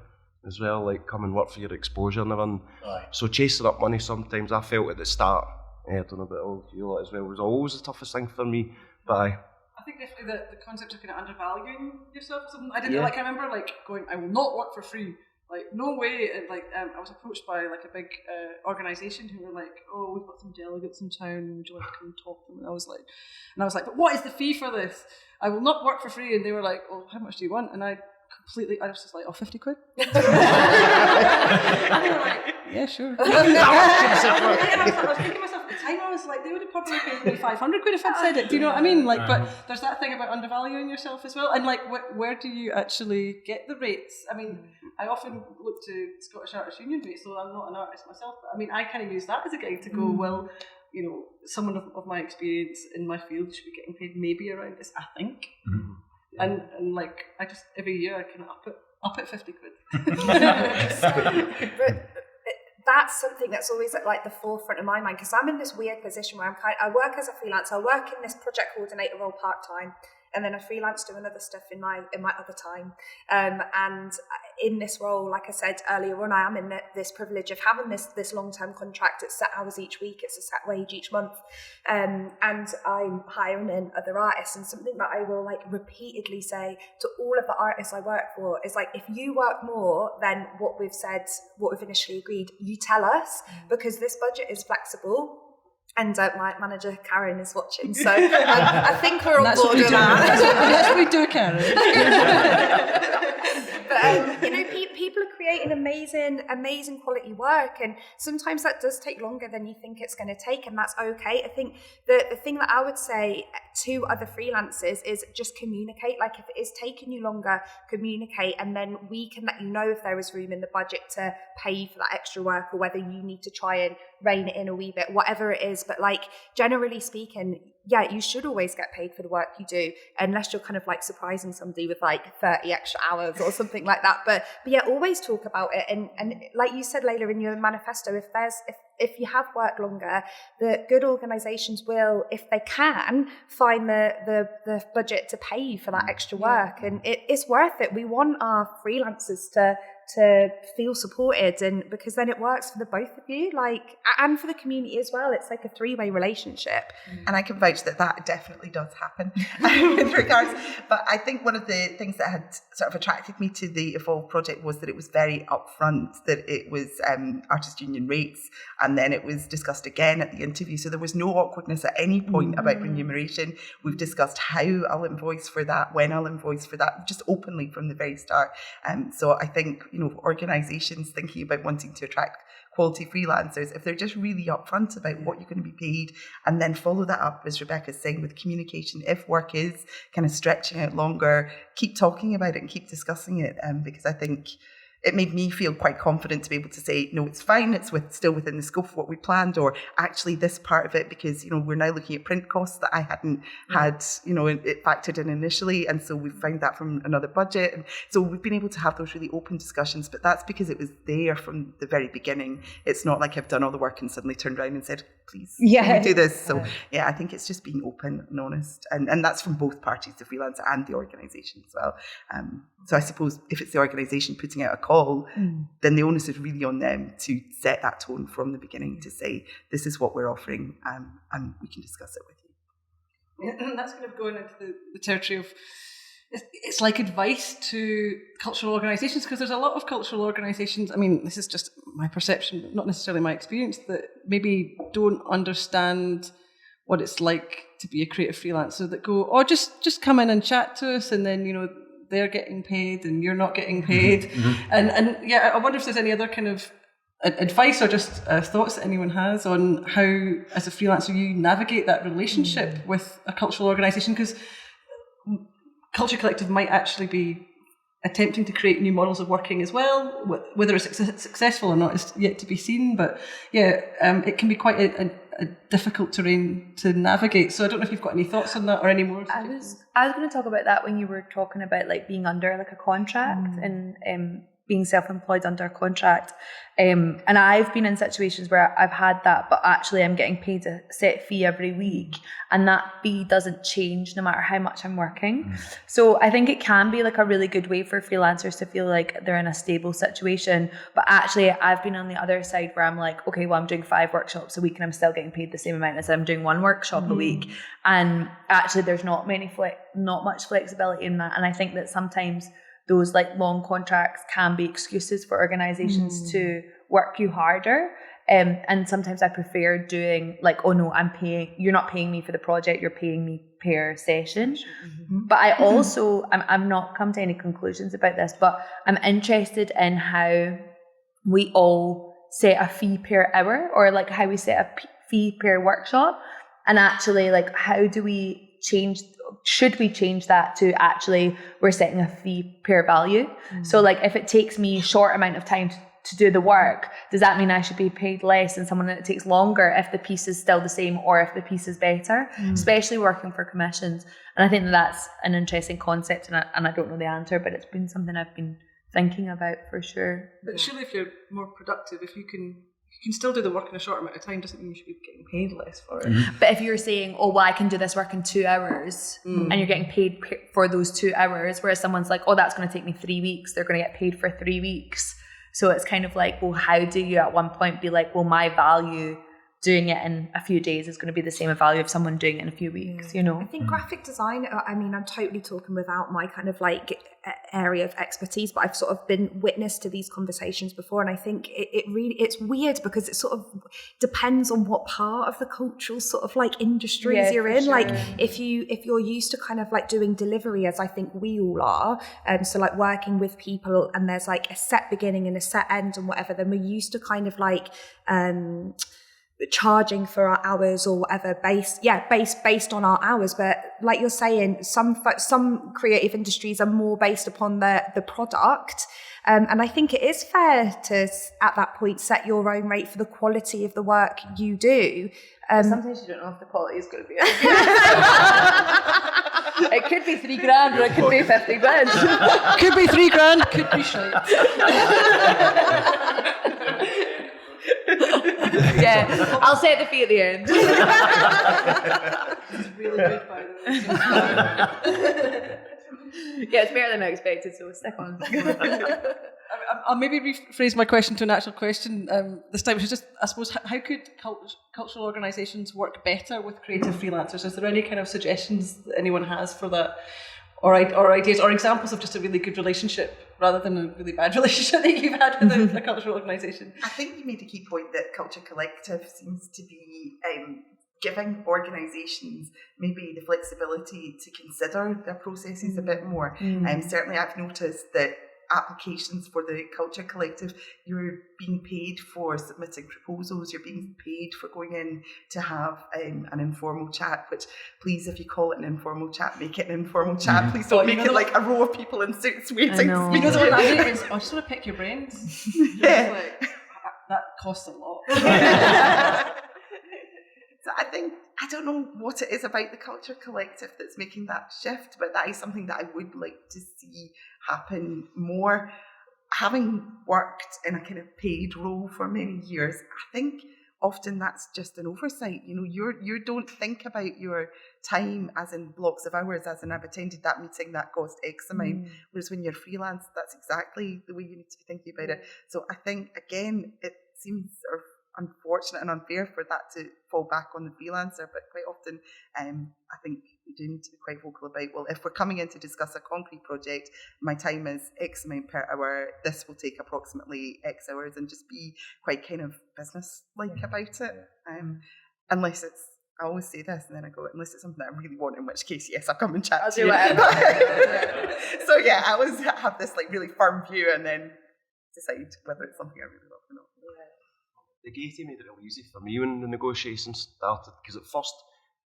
as well, like come and work for your exposure and everything. Right. So chasing up money sometimes, I felt at the start, I don't know about all of you lot as well, was always the toughest thing for me. But I think definitely the concept of kind of undervaluing yourself or something. I didn't like. I remember like going, I will not work for free. Like no way. And like I was approached by like a big organisation who were like, oh, we've got some delegates in town. Would you like to come and talk to them? And I was like, but what is the fee for this? I will not work for free. And they were like, well, how much do you want? And I was just like, 50 quid. And they were like, yeah, sure. I was thinking to myself at the time, I was like, they would have probably paid me 500 quid if I'd said it. Do you know what I mean? Like, but there's that thing about undervaluing yourself as well. And like, where do you actually get the rates? I mean, I often look to Scottish Artists Union rates, so I'm not an artist myself, but I mean, I kind of use that as a guide to go, well, you know, someone of my experience in my field should be getting paid maybe around this, I think. And like, I just, every year I can up it 50 quid. But that's something that's always at like the forefront of my mind, because I'm in this weird position where I work as a freelancer. I work in this project coordinator role part-time, and then I freelance doing other stuff in my other time. And in this role, like I said earlier on, I am in this privilege of having this long-term contract. It's set hours each week, it's a set wage each month. And I'm hiring in other artists, and something that I will like repeatedly say to all of the artists I work for is like, if you work more than what we've initially agreed, you tell us, because this budget is flexible. And my manager Katharine is watching, so I think we're on board with that. That's what we do, Karen. But you know, people are creating amazing quality work, and sometimes that does take longer than you think it's going to take, and that's okay. I think the thing that I would say to other freelancers is just communicate. Like, if it is taking you longer, communicate, and then we can let you know if there is room in the budget to pay you for that extra work, or whether you need to try and rein it in a wee bit, whatever it is. But like, generally speaking, yeah, you should always get paid for the work you do, unless you're kind of like surprising somebody with like 30 extra hours or something like that. But yeah, always talk about it. And like you said, Layla, in your manifesto, if you have worked longer, the good organisations will, if they can, find the budget to pay you for that extra work. And it's worth it. We want our freelancers to feel supported, and because then it works for the both of you, like, and for the community as well. It's like a three-way relationship. And I can vouch that definitely does happen with regards. But I think one of the things that had sort of attracted me to the Evolve project was that it was very upfront, that it was artist union rates, and then it was discussed again at the interview. So there was no awkwardness at any point about remuneration. We've discussed how I'll invoice for that, when I'll invoice for that, just openly from the very start. So I think, you know, organisations thinking about wanting to attract quality freelancers, if they're just really upfront about what you're going to be paid, and then follow that up, as Rebecca's saying, with communication. If work is kind of stretching out longer, keep talking about it and keep discussing it, because I think it made me feel quite confident to be able to say, no, it's fine, it's still within the scope of what we planned, or actually this part of it, because, you know, we're now looking at print costs that I hadn't had, you know, it factored in initially, and so we've found that from another budget. And so we've been able to have those really open discussions, but that's because it was there from the very beginning. It's not like I've done all the work and suddenly turned around and said, please, can we do this? So yeah, I think it's just being open and honest, and that's from both parties, the freelancer and the organisation as well. So I suppose if it's the organisation putting out a call, then the onus is really on them to set that tone from the beginning, to say, this is what we're offering, and we can discuss it with you. Yeah, and that's kind of going into the territory of, it's like advice to cultural organisations, because there's a lot of cultural organisations, I mean, this is just my perception, not necessarily my experience, that maybe don't understand what it's like to be a creative freelancer, that go, oh, just come in and chat to us, and then, you know, they're getting paid and you're not getting paid. And yeah, I wonder if there's any other kind of advice or just thoughts that anyone has on how, as a freelancer, you navigate that relationship with a cultural organisation, because Culture Collective might actually be attempting to create new models of working as well. Whether it's successful or not is yet to be seen, but yeah, it can be quite a difficult terrain to navigate. So I don't know if you've got any thoughts on that or any more. I was going to talk about that when you were talking about like being under like a contract, and being self-employed under a contract. And I've been in situations where I've had that, but actually I'm getting paid a set fee every week, and that fee doesn't change no matter how much I'm working. So I think it can be like a really good way for freelancers to feel like they're in a stable situation. But actually I've been on the other side where I'm like, okay, well, I'm doing 5 workshops a week and I'm still getting paid the same amount as I'm doing 1 workshop a week. And actually there's not much flexibility in that. And I think that sometimes those like long contracts can be excuses for organizations to work you harder. And sometimes I prefer doing like, oh no, you're not paying me for the project, you're paying me per session. But I also, I'm not come to any conclusions about this, but I'm interested in how we all set a fee per hour, or like how we set a fee per workshop. And actually, like, how do we should we change that to actually we're setting a fee per value? So like if it takes me a short amount of time to do the work, does that mean I should be paid less than someone that it takes longer if the piece is still the same or if the piece is better? Especially working for commissions. And I think that's an interesting concept, and I don't know the answer, but it's been something I've been thinking about for sure. But surely if you're more productive, if you can still do the work in a short amount of time, doesn't mean you should be getting paid less for it. But if you're saying, oh, well, I can do this work in 2 hours, and you're getting paid for those 2 hours, whereas someone's like, oh, that's going to take me 3 weeks, they're going to get paid for 3 weeks. So it's kind of like, well, how do you at one point be like, well, my value doing it in a few days is going to be the same value of someone doing it in a few weeks, you know? I think graphic design, I mean, I'm totally talking without my kind of like area of expertise, but I've sort of been witness to these conversations before, and I think it's weird because it sort of depends on what part of the cultural sort of like industries you're in. Sure. Like if you're used to kind of like doing delivery, as I think we all are, so like working with people and there's like a set beginning and a set end and whatever, then we're used to kind of like charging for our hours or whatever based on our hours. But like you're saying, some creative industries are more based upon the product, and I think it is fair to at that point set your own rate for the quality of the work you do. Sometimes you don't know if the quality is going to be it could be $3,000 or it could be 50 grand. Could be $3,000, could be shite. Yeah, I'll set the fee at the end. It's really good, by the way. Yeah, it's better than I expected, so stick on. I'll maybe rephrase my question to an actual question this time, which is just, I suppose, how could cultural organisations work better with creative freelancers? Is there any kind of suggestions that anyone has for that? Or ideas or examples of just a really good relationship rather than a really bad relationship that you've had with a cultural organisation? I think you made a key point that Culture Collective seems to be giving organisations maybe the flexibility to consider their processes a bit more. Certainly I've noticed that applications for the Culture Collective, you're being paid for submitting proposals, you're being paid for going in to have an informal chat, which please, if you call it an informal chat, make it an informal chat. Please don't make it like a row of people in suits waiting to speak. You know what I mean? I just want to pick your brains. Yeah. Like, that costs a lot. So I don't know what it is about the Culture Collective that's making that shift, but that is something that I would like to see happen more. Having worked in a kind of paid role for many years, I think often that's just an oversight. You know, you don't think about your time as in blocks of hours, as in I've attended that meeting that cost X amount. Whereas when you're freelance, that's exactly the way you need to be thinking about it. So I think, again, it seems sort of unfortunate and unfair for that to fall back on the freelancer, but quite often I think we do need to be quite vocal about, well, if we're coming in to discuss a concrete project, my time is X amount per hour, this will take approximately X hours, and just be quite kind of business-like about it. Unless it's, I always say this and then I go, unless it's something that I really want, in which case, yes, I'll come and chat to you. So yeah, I always have this like really firm view and then decide whether it's something I really love or not. The Gaty made it real easy for me when the negotiations started, because at first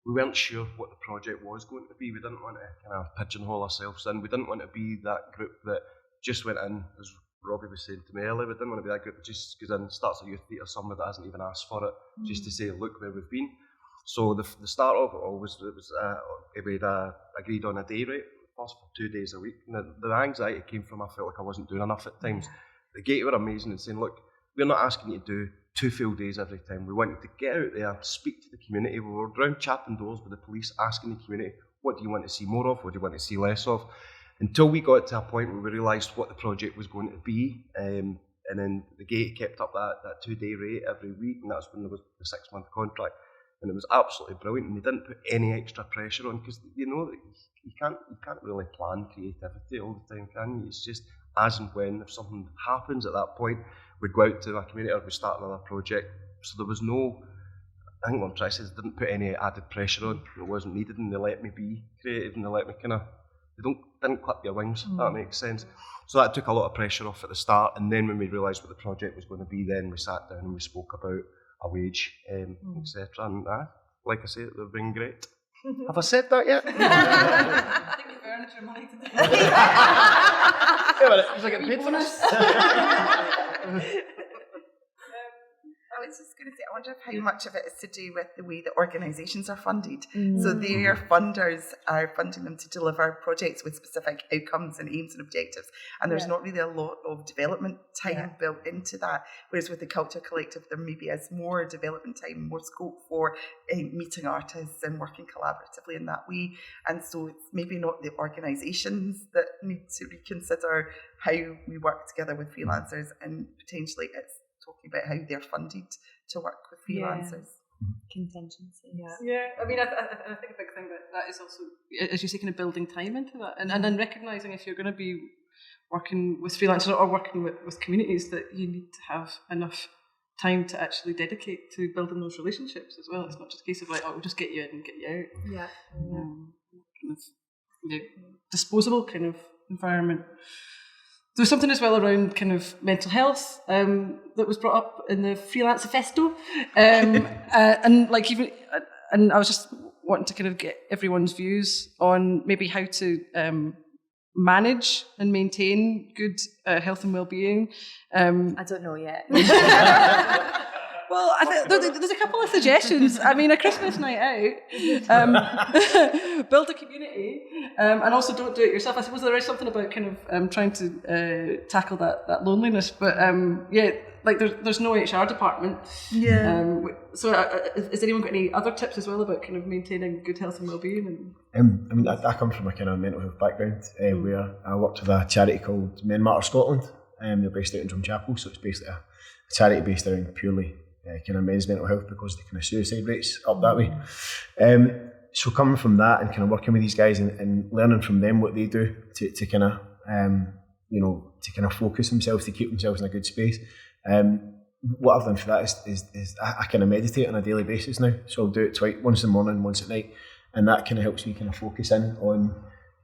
we weren't sure what the project was going to be. We didn't want to kind of pigeonhole ourselves in. We didn't want to be that group that just went in, as Robbie was saying to me earlier, we didn't want to be that group that just goes in, starts a youth theatre somewhere that hasn't even asked for it, just to say, look where we've been. So the start of it all was we'd agreed on a day rate, us for 2 days a week. And the anxiety came from I felt like I wasn't doing enough at times. The Gate were amazing and saying, look, we're not asking you to do 2 full days every time. We want you to get out there, speak to the community. We were around chapping doors with the police, asking the community, what do you want to see more of? What do you want to see less of? Until we got to a point where we realised what the project was going to be. And then the Gate kept up that 2-day rate every week, and that's when there was the 6-month contract. And it was absolutely brilliant, and they didn't put any extra pressure on, because you know that you can't really plan creativity all the time, can you? It's just as and when, if something happens at that point, we'd go out to a community or we'd start another project. So there was no, I think what I'm trying to say is, didn't put any added pressure on. It wasn't needed, and they let me be creative, and they let me didn't clip your wings, if that makes sense. So that took a lot of pressure off at the start, and then when we realised what the project was going to be, then we sat down and we spoke about a wage, etc. And like I say, they've been great. Have I said that yet? I think you've earned your money today. Was I getting paid for this? I was just going to say, I wonder how much of it is to do with the way that organisations are funded. So their funders are funding them to deliver projects with specific outcomes and aims and objectives. And there's not really a lot of development time built into that. Whereas with the Culture Collective, there maybe is more development time, more scope for meeting artists and working collaboratively in that way. And so it's maybe not the organisations that need to reconsider how we work together with freelancers, and potentially it's talking about how they're funded to work with freelancers. Contingency. Yeah. I mean, I think a big thing that is also, as you say, kind of building time into that, and then recognising if you're going to be working with freelancers or working with communities, that you need to have enough time to actually dedicate to building those relationships as well. It's not just a case of like, oh, we'll just get you in and get you out. Yeah. Kind of disposable kind of environment. There was something as well around kind of mental health that was brought up in the Freelancer Festo, and like even, and I was just wanting to kind of get everyone's views on maybe how to manage and maintain good health and well-being. I don't know yet. Well, there's a couple of suggestions. I mean, a Christmas night out, build a community, and also don't do it yourself. I suppose there is something about kind of trying to tackle that loneliness, but like there's no HR department. Yeah. So has anyone got any other tips as well about kind of maintaining good health and well-being? I mean, I come from a kind of mental health background where I worked with a charity called Men Matter Scotland. They're based out in Drumchapel, so it's basically a charity based around purely kind of men's mental health, because the kind of suicide rates up that way. So coming from that and kind of working with these guys and learning from them what they do to kind of to kind of focus themselves, to keep themselves in a good space. What I've done for that is I kind of meditate on a daily basis now. So I'll do it twice, once in the morning, once at night, and that kind of helps me kind of focus in on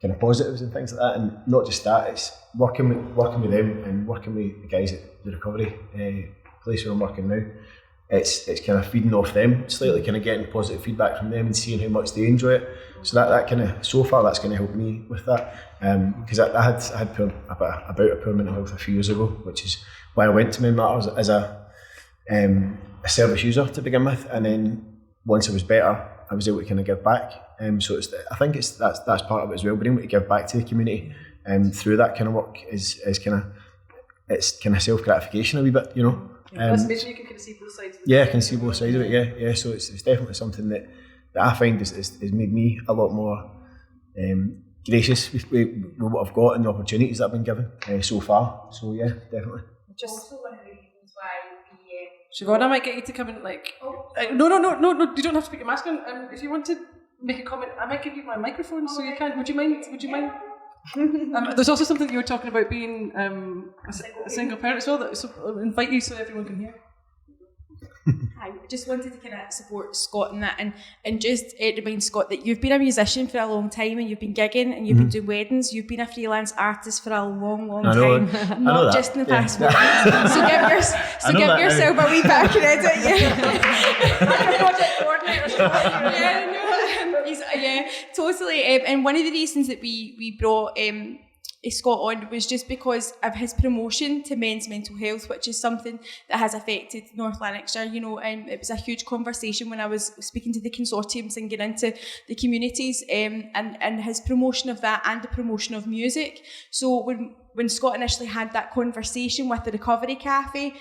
kind of positives and things like that. And not just that, it's working with them and working with the guys at the recovery place where I'm working now. It's kind of feeding off them slightly, kind of getting positive feedback from them and seeing how much they enjoy it. So that kind of, so far, that's kind of helped me with that. Because I had about a poor mental health a few years ago, which is why I went to Men Matters as a service user to begin with, and then once I was better, I was able to kind of give back. So I think that's part of it as well, being able to give back to the community through that kind of work is kind of self gratification a wee bit, you know. That's amazing. You can kind of see both sides. I can see both sides of it. Yeah. So it's definitely something that I find has made me a lot more gracious with what I've got and the opportunities that I've been given so far. So yeah, definitely. Just also one of the reasons why Siobhan, I might get you to come in. Like, no. You don't have to put your mask on. If you want to make a comment, I might give you my microphone so you can. Would you mind? There's also something you were talking about being a single parent as well. So I'll invite you so everyone can hear. Hi, I just wanted to kind of support Scott in that and just remind Scott that you've been a musician for a long time and you've been gigging and you've been doing weddings. You've been a freelance artist for a long time, not just in the past week. So give yourself a wee bit of credit. Project coordinator. Totally. And one of the reasons that we brought Scott on was just because of his promotion to men's mental health, which is something that has affected North Lanarkshire. You know, it was a huge conversation when I was speaking to the consortiums and getting into the communities, and his promotion of that and the promotion of music. So when Scott initially had that conversation with the Recovery Cafe,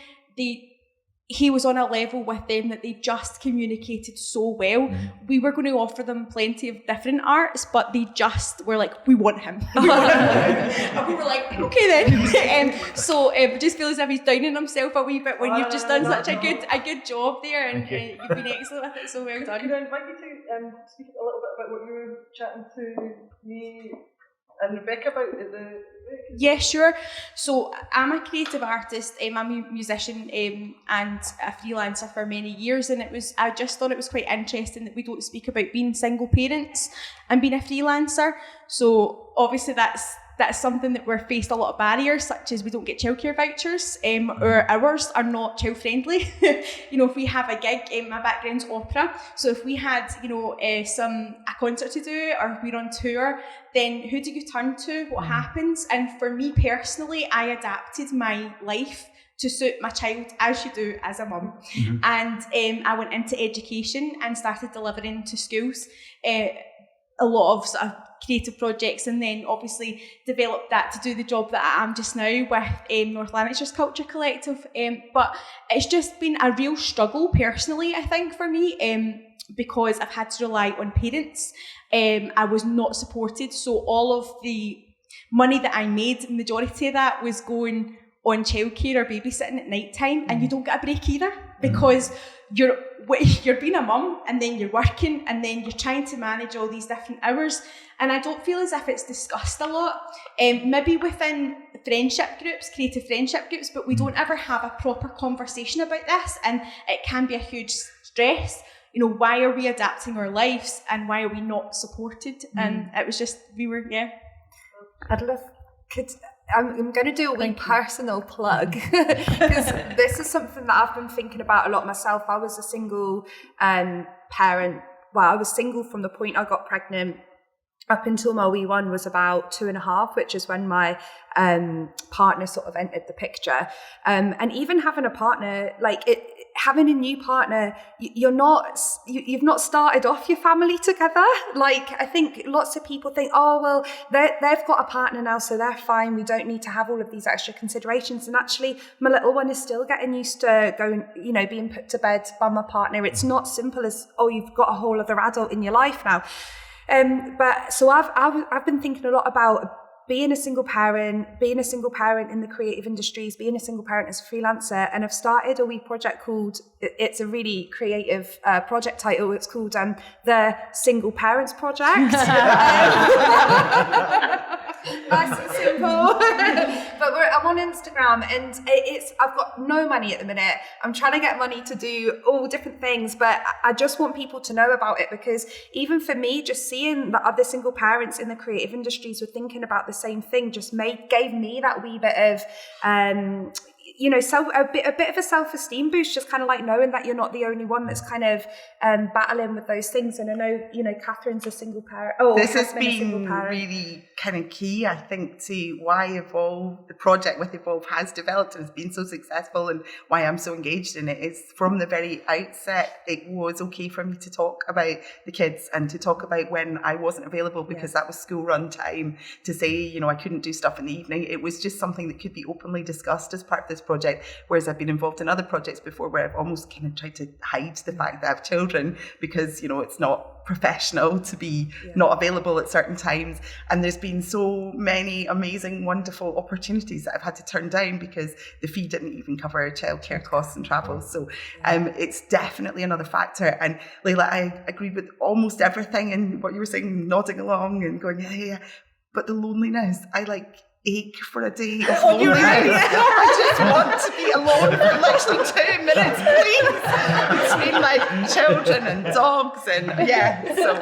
he was on a level with them that they just communicated so well. We were going to offer them plenty of different arts, but they just were like, we want him. We want him. And we were like, okay then. So I just feel as if he's downing himself a wee bit when you've just done such a good job there, and you've been excellent with it, so well done. Can I invite you to speak a little bit about what you were chatting to me and Rebecca about the book? Yeah, sure. So I'm a creative artist, I'm a musician and a freelancer for many years, and I just thought it was quite interesting that we don't speak about being single parents and being a freelancer. So obviously that's something that we're faced a lot of barriers, such as we don't get childcare vouchers, or hours are not child friendly. You know, if we have a gig, my background's opera, so if we had, you know, a concert to do, or if we're on tour, then who do you turn to? What happens? And for me personally, I adapted my life to suit my child, as you do as a mum. And I went into education and started delivering to schools a lot of sort of creative projects, and then obviously developed that to do the job that I am just now with North Lanarkshire's Culture Collective. But it's just been a real struggle personally, I think, for me, because I've had to rely on parents. I was not supported, so all of the money that I made, majority of that was going on childcare or babysitting at night time, and you don't get a break either, because you're being a mum, and then you're working, and then you're trying to manage all these different hours. And I don't feel as if it's discussed a lot, maybe within friendship groups, creative friendship groups, but we don't ever have a proper conversation about this, and it can be a huge stress. You know, why are we adapting our lives, and why are we not supported? And it was just, I'd love, I'm going to do a wee personal plug, because this is something that I've been thinking about a lot myself. I was a single parent. Well, I was single from the point I got pregnant up until my wee one was about 2.5, which is when my partner sort of entered the picture. And even having a partner, having a new partner, you've not started off your family together. Like, I think lots of people think, oh, well, they've got a partner now, so they're fine. We don't need to have all of these extra considerations. And actually, my little one is still getting used to going, you know, being put to bed by my partner. It's not simple as, oh, you've got a whole other adult in your life now. But so I've been thinking a lot about being a single parent in the creative industries, being a single parent as a freelancer, and I've started a wee project called, it's a really creative project title, it's called The Single Parents Project. Nice and simple. But I'm on Instagram, and I've got no money at the minute. I'm trying to get money to do all different things, but I just want people to know about it, because even for me, just seeing that other single parents in the creative industries were thinking about the same thing just gave me that wee bit of you know, a bit of a self-esteem boost, just kind of like knowing that you're not the only one that's kind of battling with those things. And I know, you know, Katharine's a single parent. This has been really kind of key, I think, to why Evolve, the project with Evolve, has developed and has been so successful, and why I'm so engaged in it. Is from the very outset, it was okay for me to talk about the kids and to talk about when I wasn't available, because that was school run time, to say, you know, I couldn't do stuff in the evening. It was just something that could be openly discussed as part of this project, whereas I've been involved in other projects before where I've almost kind of tried to hide the fact that I have children, because, you know, it's not professional to be not available at certain times. And there's been so many amazing, wonderful opportunities that I've had to turn down because the fee didn't even cover childcare costs and travel. So it's definitely another factor. And Layla, I agreed with almost everything in what you were saying, nodding along and going, yeah. But the loneliness, I ache for a day of loneliness. I just want to be alone for literally 2 minutes, please, between my children and dogs. And so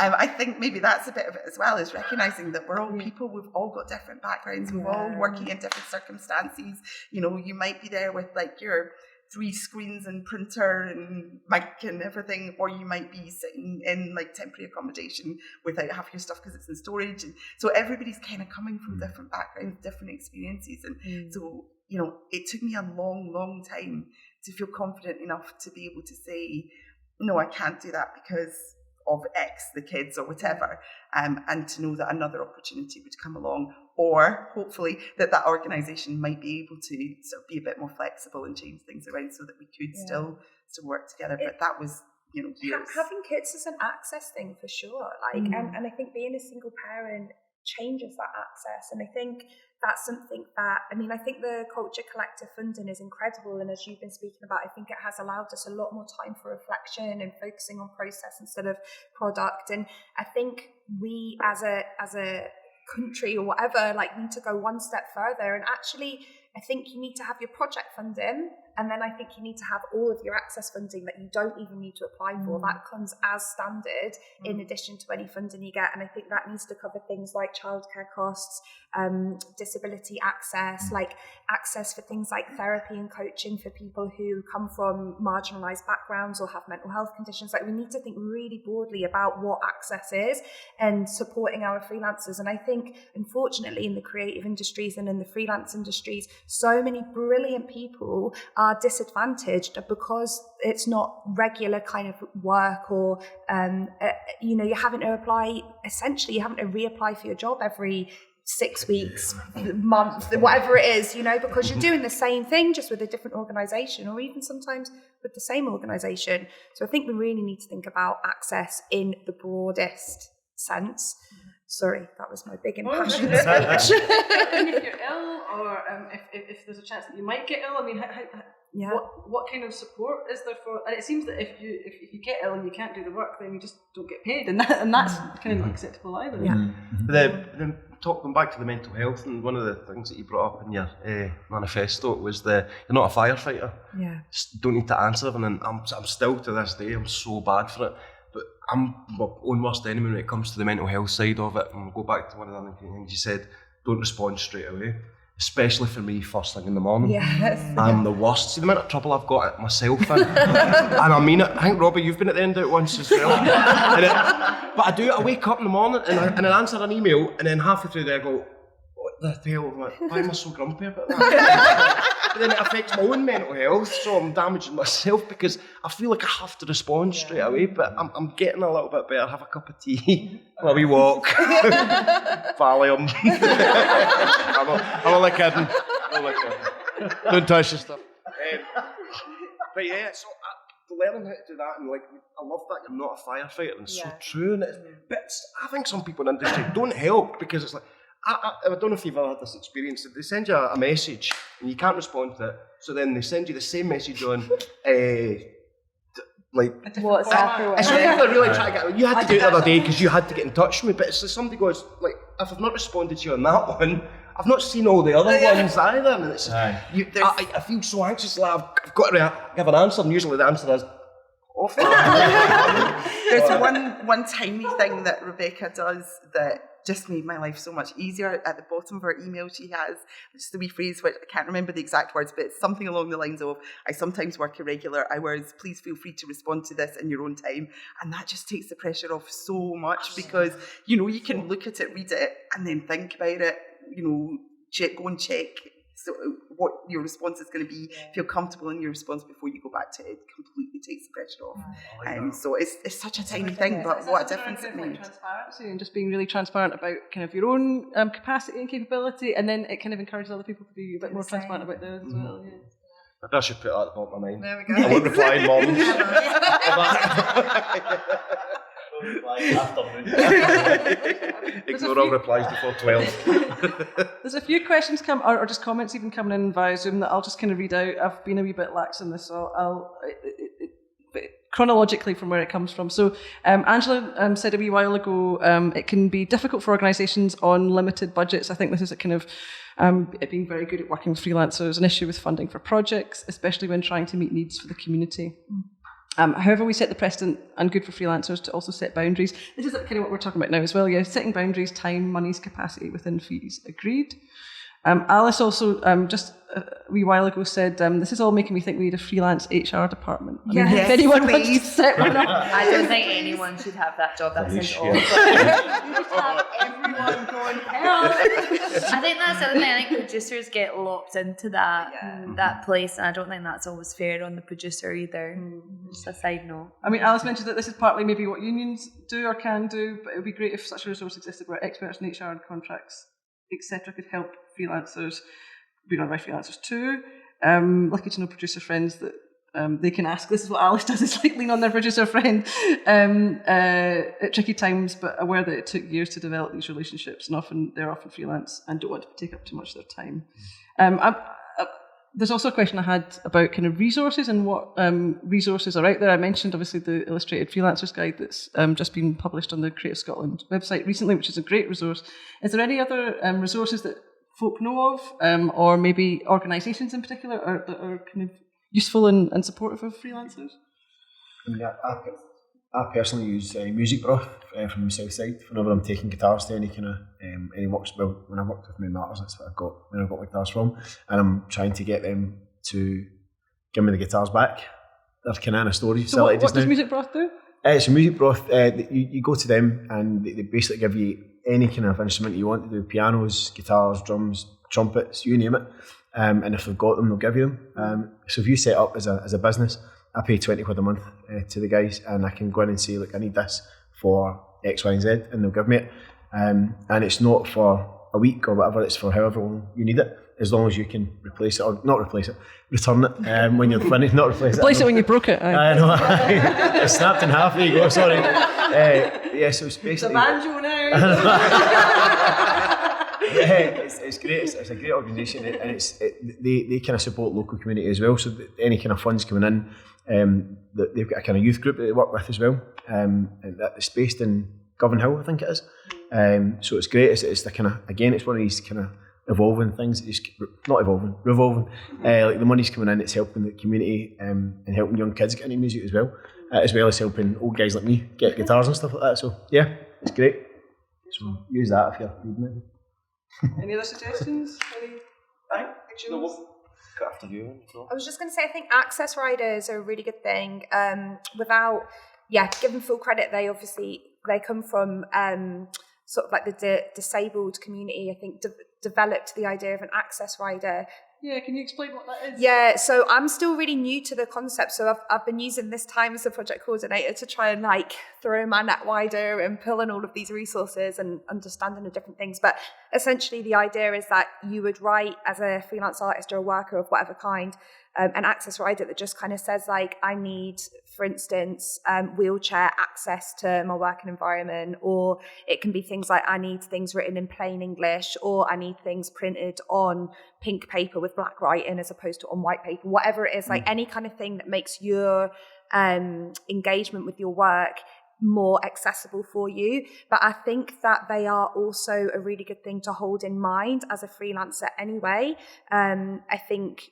I think maybe that's a bit of it as well, is recognising that we're all people, we've all got different backgrounds, we're all working in different circumstances. You know, you might be there with your 3 screens and printer and mic and everything, or you might be sitting in like temporary accommodation without half your stuff because it's in storage. And so everybody's kind of coming from different backgrounds, different experiences. And so, you know, it took me a long time to feel confident enough to be able to say, no, I can't do that because of X, the kids or whatever, and to know that another opportunity would come along, or hopefully that organisation might be able to sort of be a bit more flexible and change things around so that we could still work together. But that was, you know, years. Having kids is an access thing for sure. Like, and I think being a single parent changes that access, and I think that's something that, I mean, I think the Culture Collective funding is incredible, and as you've been speaking about, I think it has allowed us a lot more time for reflection and focusing on process instead of product. And I think we as a country or whatever, like, need to go one step further, and actually I think you need to have your project funding, and then I think you need to have all of your access funding that you don't even need to apply for. That comes as standard in addition to any funding you get. And I think that needs to cover things like childcare costs, disability access, like access for things like therapy and coaching for people who come from marginalised backgrounds or have mental health conditions. Like, we need to think really broadly about what access is and supporting our freelancers. And I think, unfortunately, in the creative industries and in the freelance industries, so many brilliant people are disadvantaged because it's not regular kind of work, or you know, you're having to reapply for your job every 6 weeks, month, whatever it is, you know, because you're doing the same thing just with a different organisation, or even sometimes with the same organisation. So I think we really need to think about access in the broadest sense. Sorry, that was my big impassioned speech. And if you're ill, or if there's a chance that you might get ill, I mean, what kind of support is there for? And it seems that if you get ill and you can't do the work, then you just don't get paid, and that's kind of not acceptable either. Then talking back to the mental health, and one of the things that you brought up in your manifesto was you're not a firefighter. Yeah, don't need to answer everything. And I'm still to this day, I'm so bad for it. But I'm my own worst enemy when it comes to the mental health side of it. And we'll go back to one of the other things you said, don't respond straight away. Especially for me, first thing in the morning. Yes. I'm the worst. See the amount of trouble I've got myself in. And I mean it. I think, Robbie, you've been at the end of it once as well. But I do it. I wake up in the morning and I answer an email, and then halfway through there I go, what the hell? I'm like, why am I so grumpy about that? But then it affects my own mental health, so I'm damaging myself because I feel like I have to respond straight away. But I'm getting a little bit better. Have a cup of tea, a wee walk, Valium. I'm only kidding. Don't touch your stuff. But yeah, so learning how to do that, and like, I love that you're not a firefighter, and it's so true. And but I think some people in the industry don't help, because it's like, I don't know if you've ever had this experience. They send you a message and you can't respond to it, so then they send you the same message on like WhatsApp. It's something I really try to get. You had to do it the other day because you had to get in touch with me. But it's like somebody goes, like, if I've not responded to you on that one, I've not seen all the other ones either. And it's I feel so anxious. Like, I've got to give an answer, and usually the answer is off. There's one tiny thing that Rebecca does that just made my life so much easier. At the bottom of her email, she has just a wee phrase, which I can't remember the exact words, but it's something along the lines of, I sometimes work irregular hours, please feel free to respond to this in your own time. And that just takes the pressure off so much, because, you know, you can look at it, read it, and then think about it, you know, go and check so what your response is going to be, feel comfortable in your response before you go back to it. It completely takes the pressure off. So it's such a tiny thing, but what a difference it makes. Transparency, and just being really transparent about kind of your own capacity and capability, and then it kind of encourages other people to be a bit more transparent about theirs as well. Yeah. Maybe I should put that at the bottom of my mind. There we go. I won't reply, Mom. Ignore all replies before 12. There's a few questions or just comments even coming in via Zoom that I'll just kind of read out. I've been a wee bit lax on this, so I'll chronologically from where it comes from. So Angela said a wee while ago, it can be difficult for organisations on limited budgets. I think this is a kind of it being very good at working with freelancers, an issue with funding for projects, especially when trying to meet needs for the community. However, we set the precedent, and good for freelancers to also set boundaries. This is kind of what we're talking about now as well. Yeah, setting boundaries, time, monies, capacity within fees. Agreed. Alice also just a wee while ago said, this is all making me think we need a freelance HR department. I mean, if anyone wants to set one up. I don't think anyone should have that job. That sounds awful. Everyone going help. I think that's the other thing. I think producers get locked into that place, and I don't think that's always fair on the producer either. Just a side note. I mean, Alice mentioned that this is partly maybe what unions do or can do, but it would be great if such a resource existed where experts in HR and contracts, etc., could help freelancers be run by freelancers too. Lucky to know producer friends that they can ask. This is what Alice does, is like lean on their producer friend at tricky times, but aware that it took years to develop these relationships, and they're often freelance and don't want to take up too much of their time. There's also a question I had about kind of resources and what resources are out there. I mentioned obviously the Illustrated Freelancers Guide that's just been published on the Creative Scotland website recently, which is a great resource. Is there any other resources that folk know of, or maybe organisations in particular that are kind of useful and supportive of freelancers? I personally use Music Broth from the south side whenever I'm taking guitars to any kind of any works. Well, when I worked with my matters, that's what I've got where I got my guitars from, and I'm trying to get them to give me the guitars back. They're kind of in a storage facility. So what does Music Broth do? So Music Broth, you go to them and they basically give you any kind of instrument you want to do: pianos, guitars, drums, trumpets, you name it. And if they've got them, they'll give you them. So if you set up as a business, I pay £20 a month to the guys, and I can go in and say, look, I need this for X, Y, and Z, and they'll give me it. And it's not for a week or whatever; it's for however long you need it, as long as you can replace it or not replace it, return it when you're finished. Not replace it. Replace it when you broke it. I know. It snapped in half. There you go. Sorry. So it's basically. It's a banjo now. It's great. It's a great organisation, and they kind of support local community as well. So any kind of funds coming in, they've got a kind of youth group that they work with as well, and it's based in Govan Hill, I think it is. So it's great. It's the kind of, again, it's one of these kind of evolving things. It's not evolving, revolving. Like the money's coming in, it's helping the community and helping young kids get into music as well as helping old guys like me get guitars and stuff like that. So yeah, it's great. So use that if you're reading it. Any other suggestions? After you. No? I was just going to say, I think access riders are a really good thing. Without giving full credit, they come from sort of like the disabled community. I think developed the idea of an access rider. Yeah, can you explain what that is? Yeah, so I'm still really new to the concept. So I've been using this time as a project coordinator to try and like throw my net wider and pull in all of these resources and understanding the different things. But essentially the idea is that you would write as a freelance artist or a worker of whatever kind, an access rider that just kind of says like, I need, for instance, wheelchair access to my working environment, or it can be things like I need things written in plain English, or I need things printed on pink paper with black writing as opposed to on white paper, whatever it is, like any kind of thing that makes your engagement with your work more accessible for you. But I think that they are also a really good thing to hold in mind as a freelancer anyway. I think,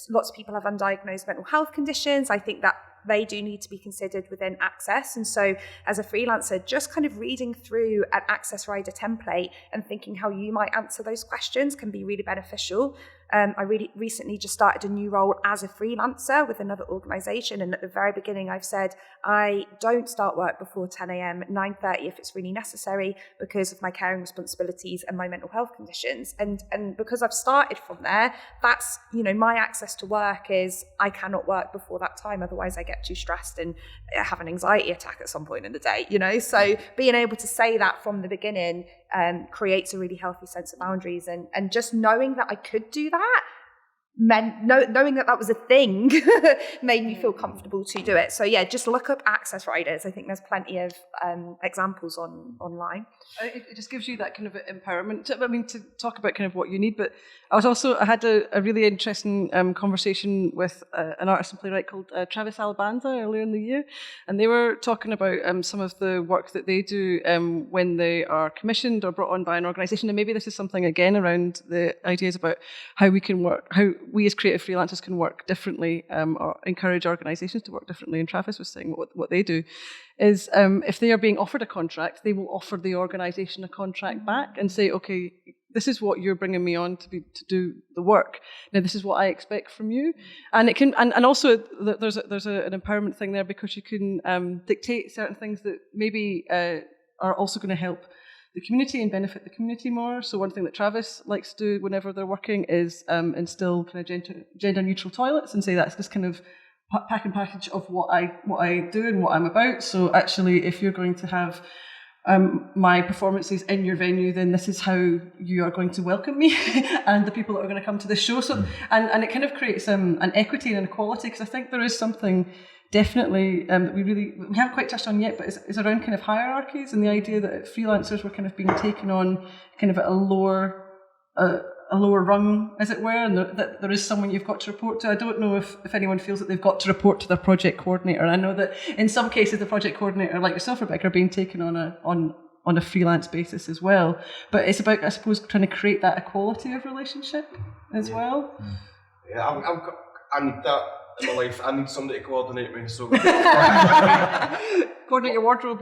lots of people have undiagnosed mental health conditions. I think that they do need to be considered within access. And so as a freelancer, just kind of reading through an access rider template and thinking how you might answer those questions can be really beneficial. I really recently just started a new role as a freelancer with another organisation, and at the very beginning I've said I don't start work before 10 a.m, 9:30 if it's really necessary because of my caring responsibilities and my mental health conditions. And because I've started from there, that's, my access to work is I cannot work before that time, otherwise I get too stressed and have an anxiety attack at some point in the day, So being able to say that from the beginning creates a really healthy sense of boundaries, and just knowing that I could do that knowing that was a thing made me feel comfortable to do it. So yeah, just look up access riders. I think there's plenty of examples online. It just gives you that kind of empowerment to talk about kind of what you need. But I had a really interesting conversation with an artist and playwright called Travis Albanza earlier in the year, and they were talking about some of the work that they do when they are commissioned or brought on by an organisation. And maybe this is something again around the ideas about how we can work, how we as creative freelancers can work differently, or encourage organisations to work differently. And Travis was saying what they do is if they are being offered a contract, they will offer the organisation a contract back and say, okay, this is what you're bringing me on to do the work. Now, this is what I expect from you, and it can, and also there's an empowerment thing there, because you can dictate certain things that maybe are also going to help the community and benefit the community more. So one thing that Travis likes to do whenever they're working is instill kind of gender neutral toilets, and say that's this kind of pack and package of what I do and what I'm about. So actually, if you're going to have my performances in your venue, then this is how you are going to welcome me and the people that are going to come to this show. So and it kind of creates an equity and an equality, because I think there is something definitely that we haven't quite touched on yet, but it's around kind of hierarchies, and the idea that freelancers were kind of being taken on kind of at a lower rung, as it were, and that there is someone you've got to report to. I don't know if anyone feels that they've got to report to their project coordinator. I know that in some cases the project coordinator, like yourself, Rebecca, are being taken on a freelance basis as well. But it's about, I suppose, trying to create that equality of relationship as well. Yeah, I need that in my life. I need somebody to coordinate me. So coordinate your wardrobe.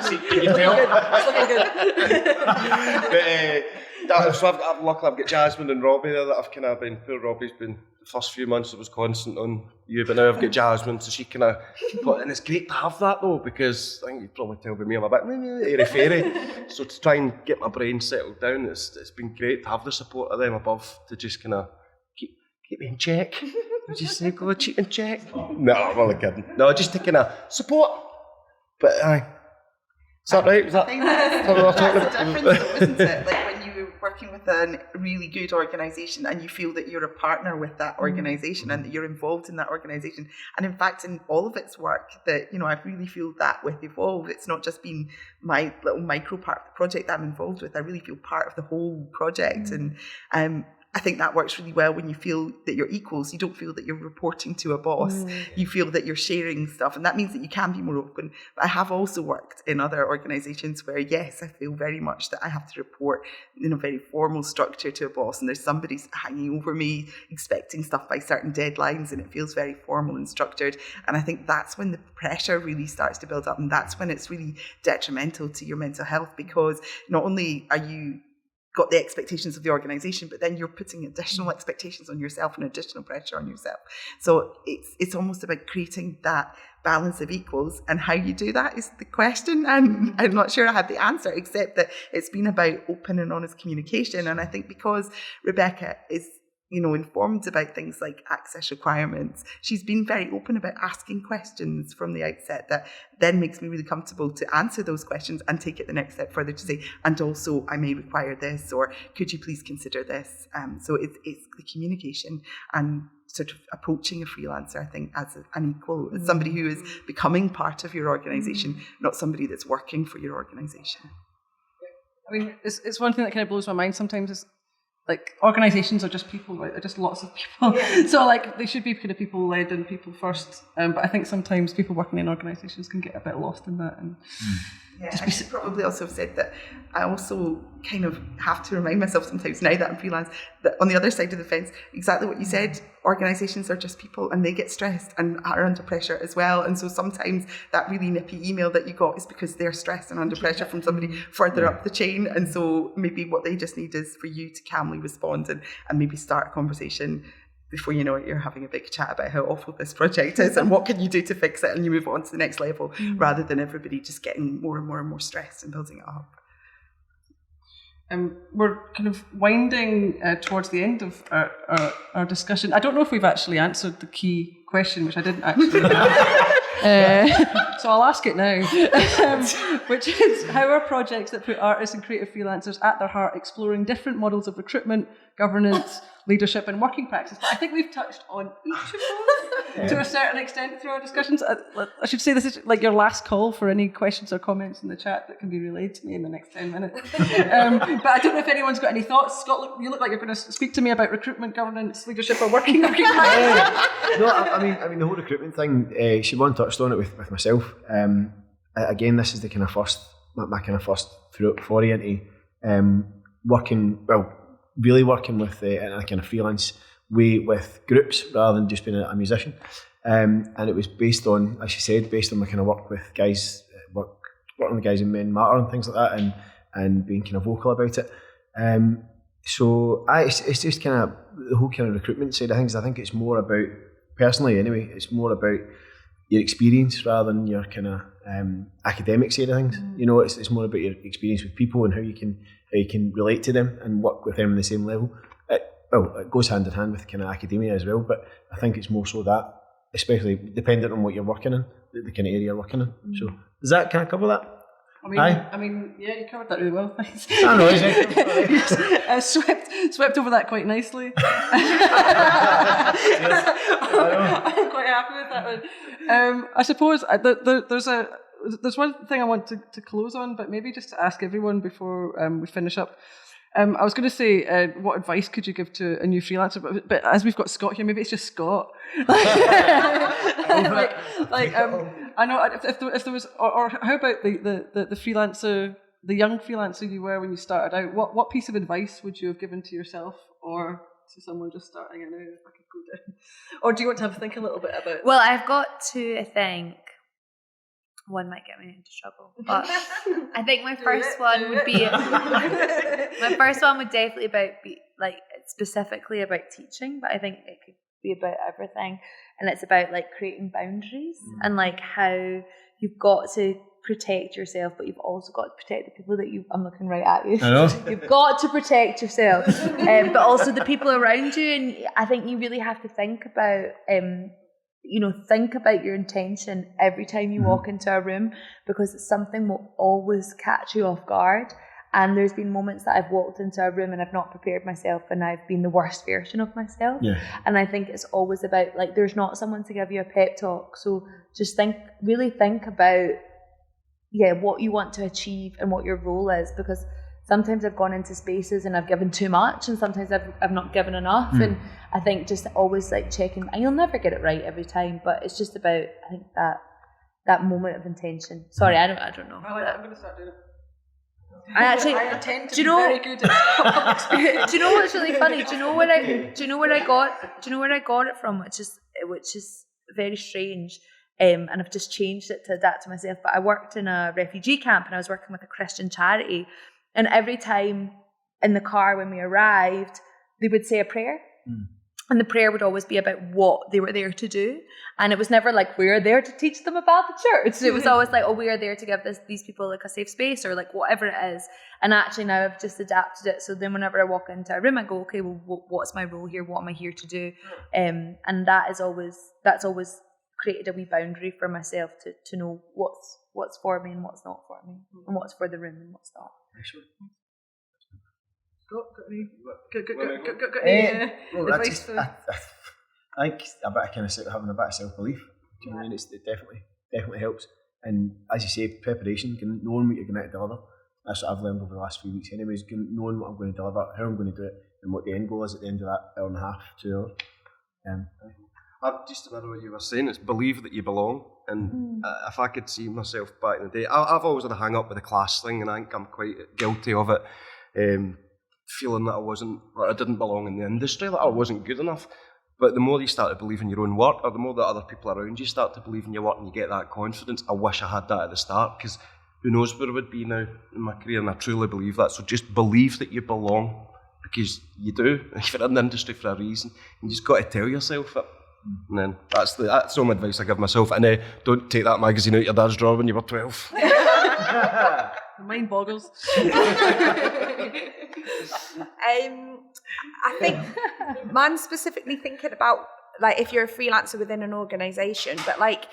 See, can you tell? Luckily I've got Jasmine and Robbie there that I've kind of been. Poor Robbie's been the first few months I was constant on you, but now I've got Jasmine, so she kind of got, and it's great to have that though, because I think you probably tell by me I'm a bit airy-fairy. So to try and get my brain settled down, it's been great to have the support of them above to just kind of keep me in check. Would you say go cheat in check? No, I'm only kidding. No, just to kind of support. But is that right? Is that, I think that's the difference though, isn't it? Like when you're working with a really good organisation and you feel that you're a partner with that organisation and that you're involved in that organisation. And in fact, in all of its work, that, you know, I really feel that with Evolve, it's not just been my little micro part of the project that I'm involved with. I really feel part of the whole project. And I think that works really well when you feel that you're equals. You don't feel that you're reporting to a boss. You feel that you're sharing stuff, and that means that you can be more open. But I have also worked in other organisations where, yes, I feel very much that I have to report in a very formal structure to a boss, and there's somebody hanging over me expecting stuff by certain deadlines, and it feels very formal and structured. And I think that's when the pressure really starts to build up, and that's when it's really detrimental to your mental health, because not only are you got the expectations of the organisation, but then you're putting additional expectations on yourself and additional pressure on yourself. So it's almost about creating that balance of equals, and how you do that is the question. And I'm not sure I have the answer, except that it's been about open and honest communication. And I think because Rebecca is, you know, informed about things like access requirements, she's been very open about asking questions from the outset that then makes me really comfortable to answer those questions and take it the next step further to say, and also I may require this, or could you please consider this? So it's the communication and sort of approaching a freelancer, I think, as an equal, as somebody who is becoming part of your organisation, not somebody that's working for your organisation. I mean, it's one thing that kind of blows my mind sometimes is, like, organisations are just people, right? They're just lots of people. So, like, they should be kind of people-led and people first. But I think sometimes people working in organisations can get a bit lost in that. And I should probably also have said that I also kind of have to remind myself sometimes, now that I'm freelance, that on the other side of the fence, exactly what you said, organisations are just people and they get stressed and are under pressure as well. And so sometimes that really nippy email that you got is because they're stressed and under pressure from somebody further up the chain. And so maybe what they just need is for you to calmly respond and maybe start a conversation. Before you know it, you're having a big chat about how awful this project is and what can you do to fix it, and you move on to the next level, rather than everybody just getting more and more and more stressed and building it up. We're kind of winding towards the end of our discussion. I don't know if we've actually answered the key question, which I didn't actually so I'll ask it now, which is, how are projects that put artists and creative freelancers at their heart exploring different models of recruitment, governance, leadership and working practice? But I think we've touched on each of those to a certain extent through our discussions. I should say this is like your last call for any questions or comments in the chat that can be relayed to me in the next 10 minutes. But I don't know if anyone's got any thoughts. Scott, you look like you're going to speak to me about recruitment, governance, leadership or working practice. No, I mean the whole recruitment thing, Siobhan touched on it with myself. Again, this is the kind of my kind of first foray into really working with in a kind of freelance way with groups rather than just being a musician. And it was based on, as she said, based on my kind of work with guys, working with guys in Men Matter and things like that. and being kind of vocal about it. It's just kind of the whole kind of recruitment side of things. I think it's more about, personally anyway, it's more about your experience rather than your kind of academic side of things. You know, it's more about your experience with people and how you can relate to them and work with them on the same level. It goes hand in hand with kind of academia as well, but I think it's more so that, especially dependent on what you're working in, the kind of area you're working in. So does that kind of cover that? I mean, yeah, you covered that really well. Thanks. I know, isn't it? Swept over that quite nicely. I'm quite happy with that one. I suppose there's one thing I want to close on, but maybe just to ask everyone before we finish up. I was going to say, what advice could you give to a new freelancer? But as we've got Scott here, maybe it's just Scott. I know if there was, or how about the freelancer, the young freelancer you were when you started out? What piece of advice would you have given to yourself or to someone just starting out? If I could go down, or do you want to have a think a little bit about? Well, I've got to think. One might get me into trouble, but I think my first one would be my first one would definitely be specifically about teaching, but I think it could be about everything, and it's about like creating boundaries and like how you've got to protect yourself, but you've also got to protect the people that I'm looking right at you. I know. You've got to protect yourself, but also the people around you, and I think you really have to think about. Think about your intention every time you walk into a room, because something will always catch you off guard. And there's been moments that I've walked into a room and I've not prepared myself and I've been the worst version of myself. Yeah. And I think it's always about, there's not someone to give you a pep talk. So just really think about, what you want to achieve and what your role is, because sometimes I've gone into spaces and I've given too much, and sometimes I've not given enough. And I think just always checking, and you'll never get it right every time, but it's just about, I think, that moment of intention. Sorry, I don't know. I'm going to start doing it. I intend to be very good at it. Do you know what's really funny? Do you know where I got it from? Which is very strange. And I've just changed it to adapt to myself. But I worked in a refugee camp and I was working with a Christian charity. And every time in the car when we arrived, they would say a prayer. And the prayer would always be about what they were there to do. And it was never like, we're there to teach them about the church. It was always like, we are there to give these people a safe space, or whatever it is. And actually now I've just adapted it. So then whenever I walk into a room, I go, okay, well, what's my role here? What am I here to do? And that's always created a wee boundary for myself to know what's for me and what's not for me, and what's for the room and what's not. Advice for... I think having a bit of self-belief. Do you know what I mean? It definitely helps. And as you say, preparation, knowing what you're going to deliver. That's what I've learned over the last few weeks anyways, knowing what I'm going to deliver, how I'm going to do it, and what the end goal is at the end of that hour and a half, 2 hours. Just about what you were saying, it's believe that you belong. And if I could see myself back in the day, I've always had a hang up with the class thing, and I think I'm quite guilty of it. Feeling that I didn't belong in the industry, that I wasn't good enough. But the more you start to believe in your own work, or the more that other people around you start to believe in your work and you get that confidence, I wish I had that at the start, because who knows where I would be now in my career, and I truly believe that. So just believe that you belong, because you do. If you're in the industry for a reason, you just got to tell yourself it. And then that's some advice I give myself. And don't take that magazine out your dad's drawer when you were 12. Mind boggles. I think mine's specifically thinking about if you're a freelancer within an organisation, but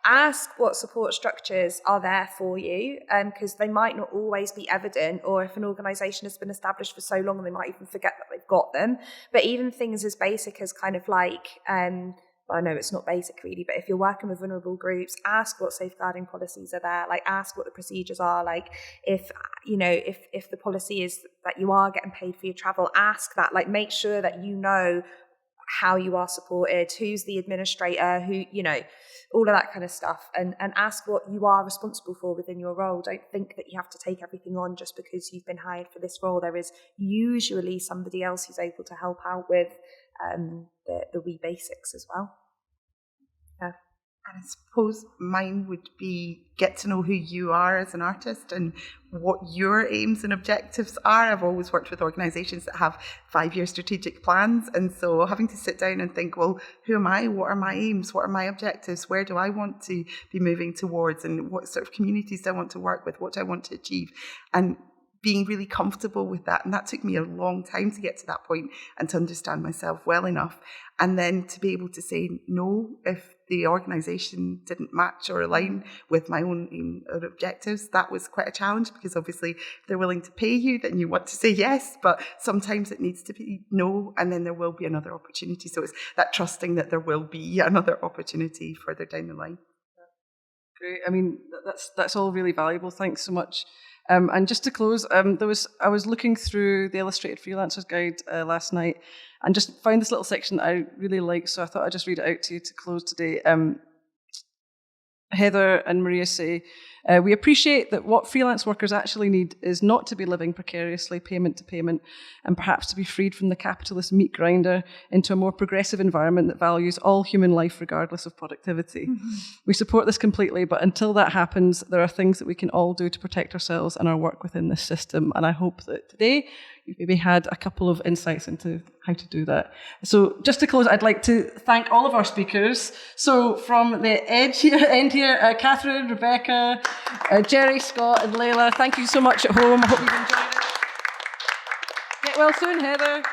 ask what support structures are there for you, because they might not always be evident, or if an organisation has been established for so long, they might even forget that they've got them. But even things as basic as I know it's not basic really, but if you're working with vulnerable groups, ask what safeguarding policies are there, ask what the procedures are, if the policy is that you are getting paid for your travel, ask that, make sure that you know how you are supported, who's the administrator, who, all of that kind of stuff, and ask what you are responsible for within your role. Don't think that you have to take everything on just because you've been hired for this role. There is usually somebody else who's able to help out with the wee basics as well. Yeah. And I suppose mine would be get to know who you are as an artist and what your aims and objectives are. I've always worked with organisations that have 5-year strategic plans. And so having to sit down and think, well, who am I? What are my aims? What are my objectives? Where do I want to be moving towards? And what sort of communities do I want to work with? What do I want to achieve? And being really comfortable with that. And that took me a long time to get to that point and to understand myself well enough. And then to be able to say no if the organisation didn't match or align with my own aim or objectives. That was quite a challenge, because obviously if they're willing to pay you, then you want to say yes, but sometimes it needs to be no, and then there will be another opportunity. So it's that trusting that there will be another opportunity further down the line. Great. I mean, that's all really valuable. Thanks so much. And just to close, I was looking through the Illustrated Freelancers Guide last night and just found this little section that I really like, so I thought I'd just read it out to you to close today. Heather and Maria say, we appreciate that what freelance workers actually need is not to be living precariously, payment to payment, and perhaps to be freed from the capitalist meat grinder into a more progressive environment that values all human life regardless of productivity. Mm-hmm. We support this completely, but until that happens, there are things that we can all do to protect ourselves and our work within this system. And I hope that today you've maybe had a couple of insights into how to do that. So just to close, I'd like to thank all of our speakers. So from the end here, Katharine, Rebecca, Jerry, Scott and Layla, thank you so much at home. I hope you've enjoyed it. Get well soon, Heather.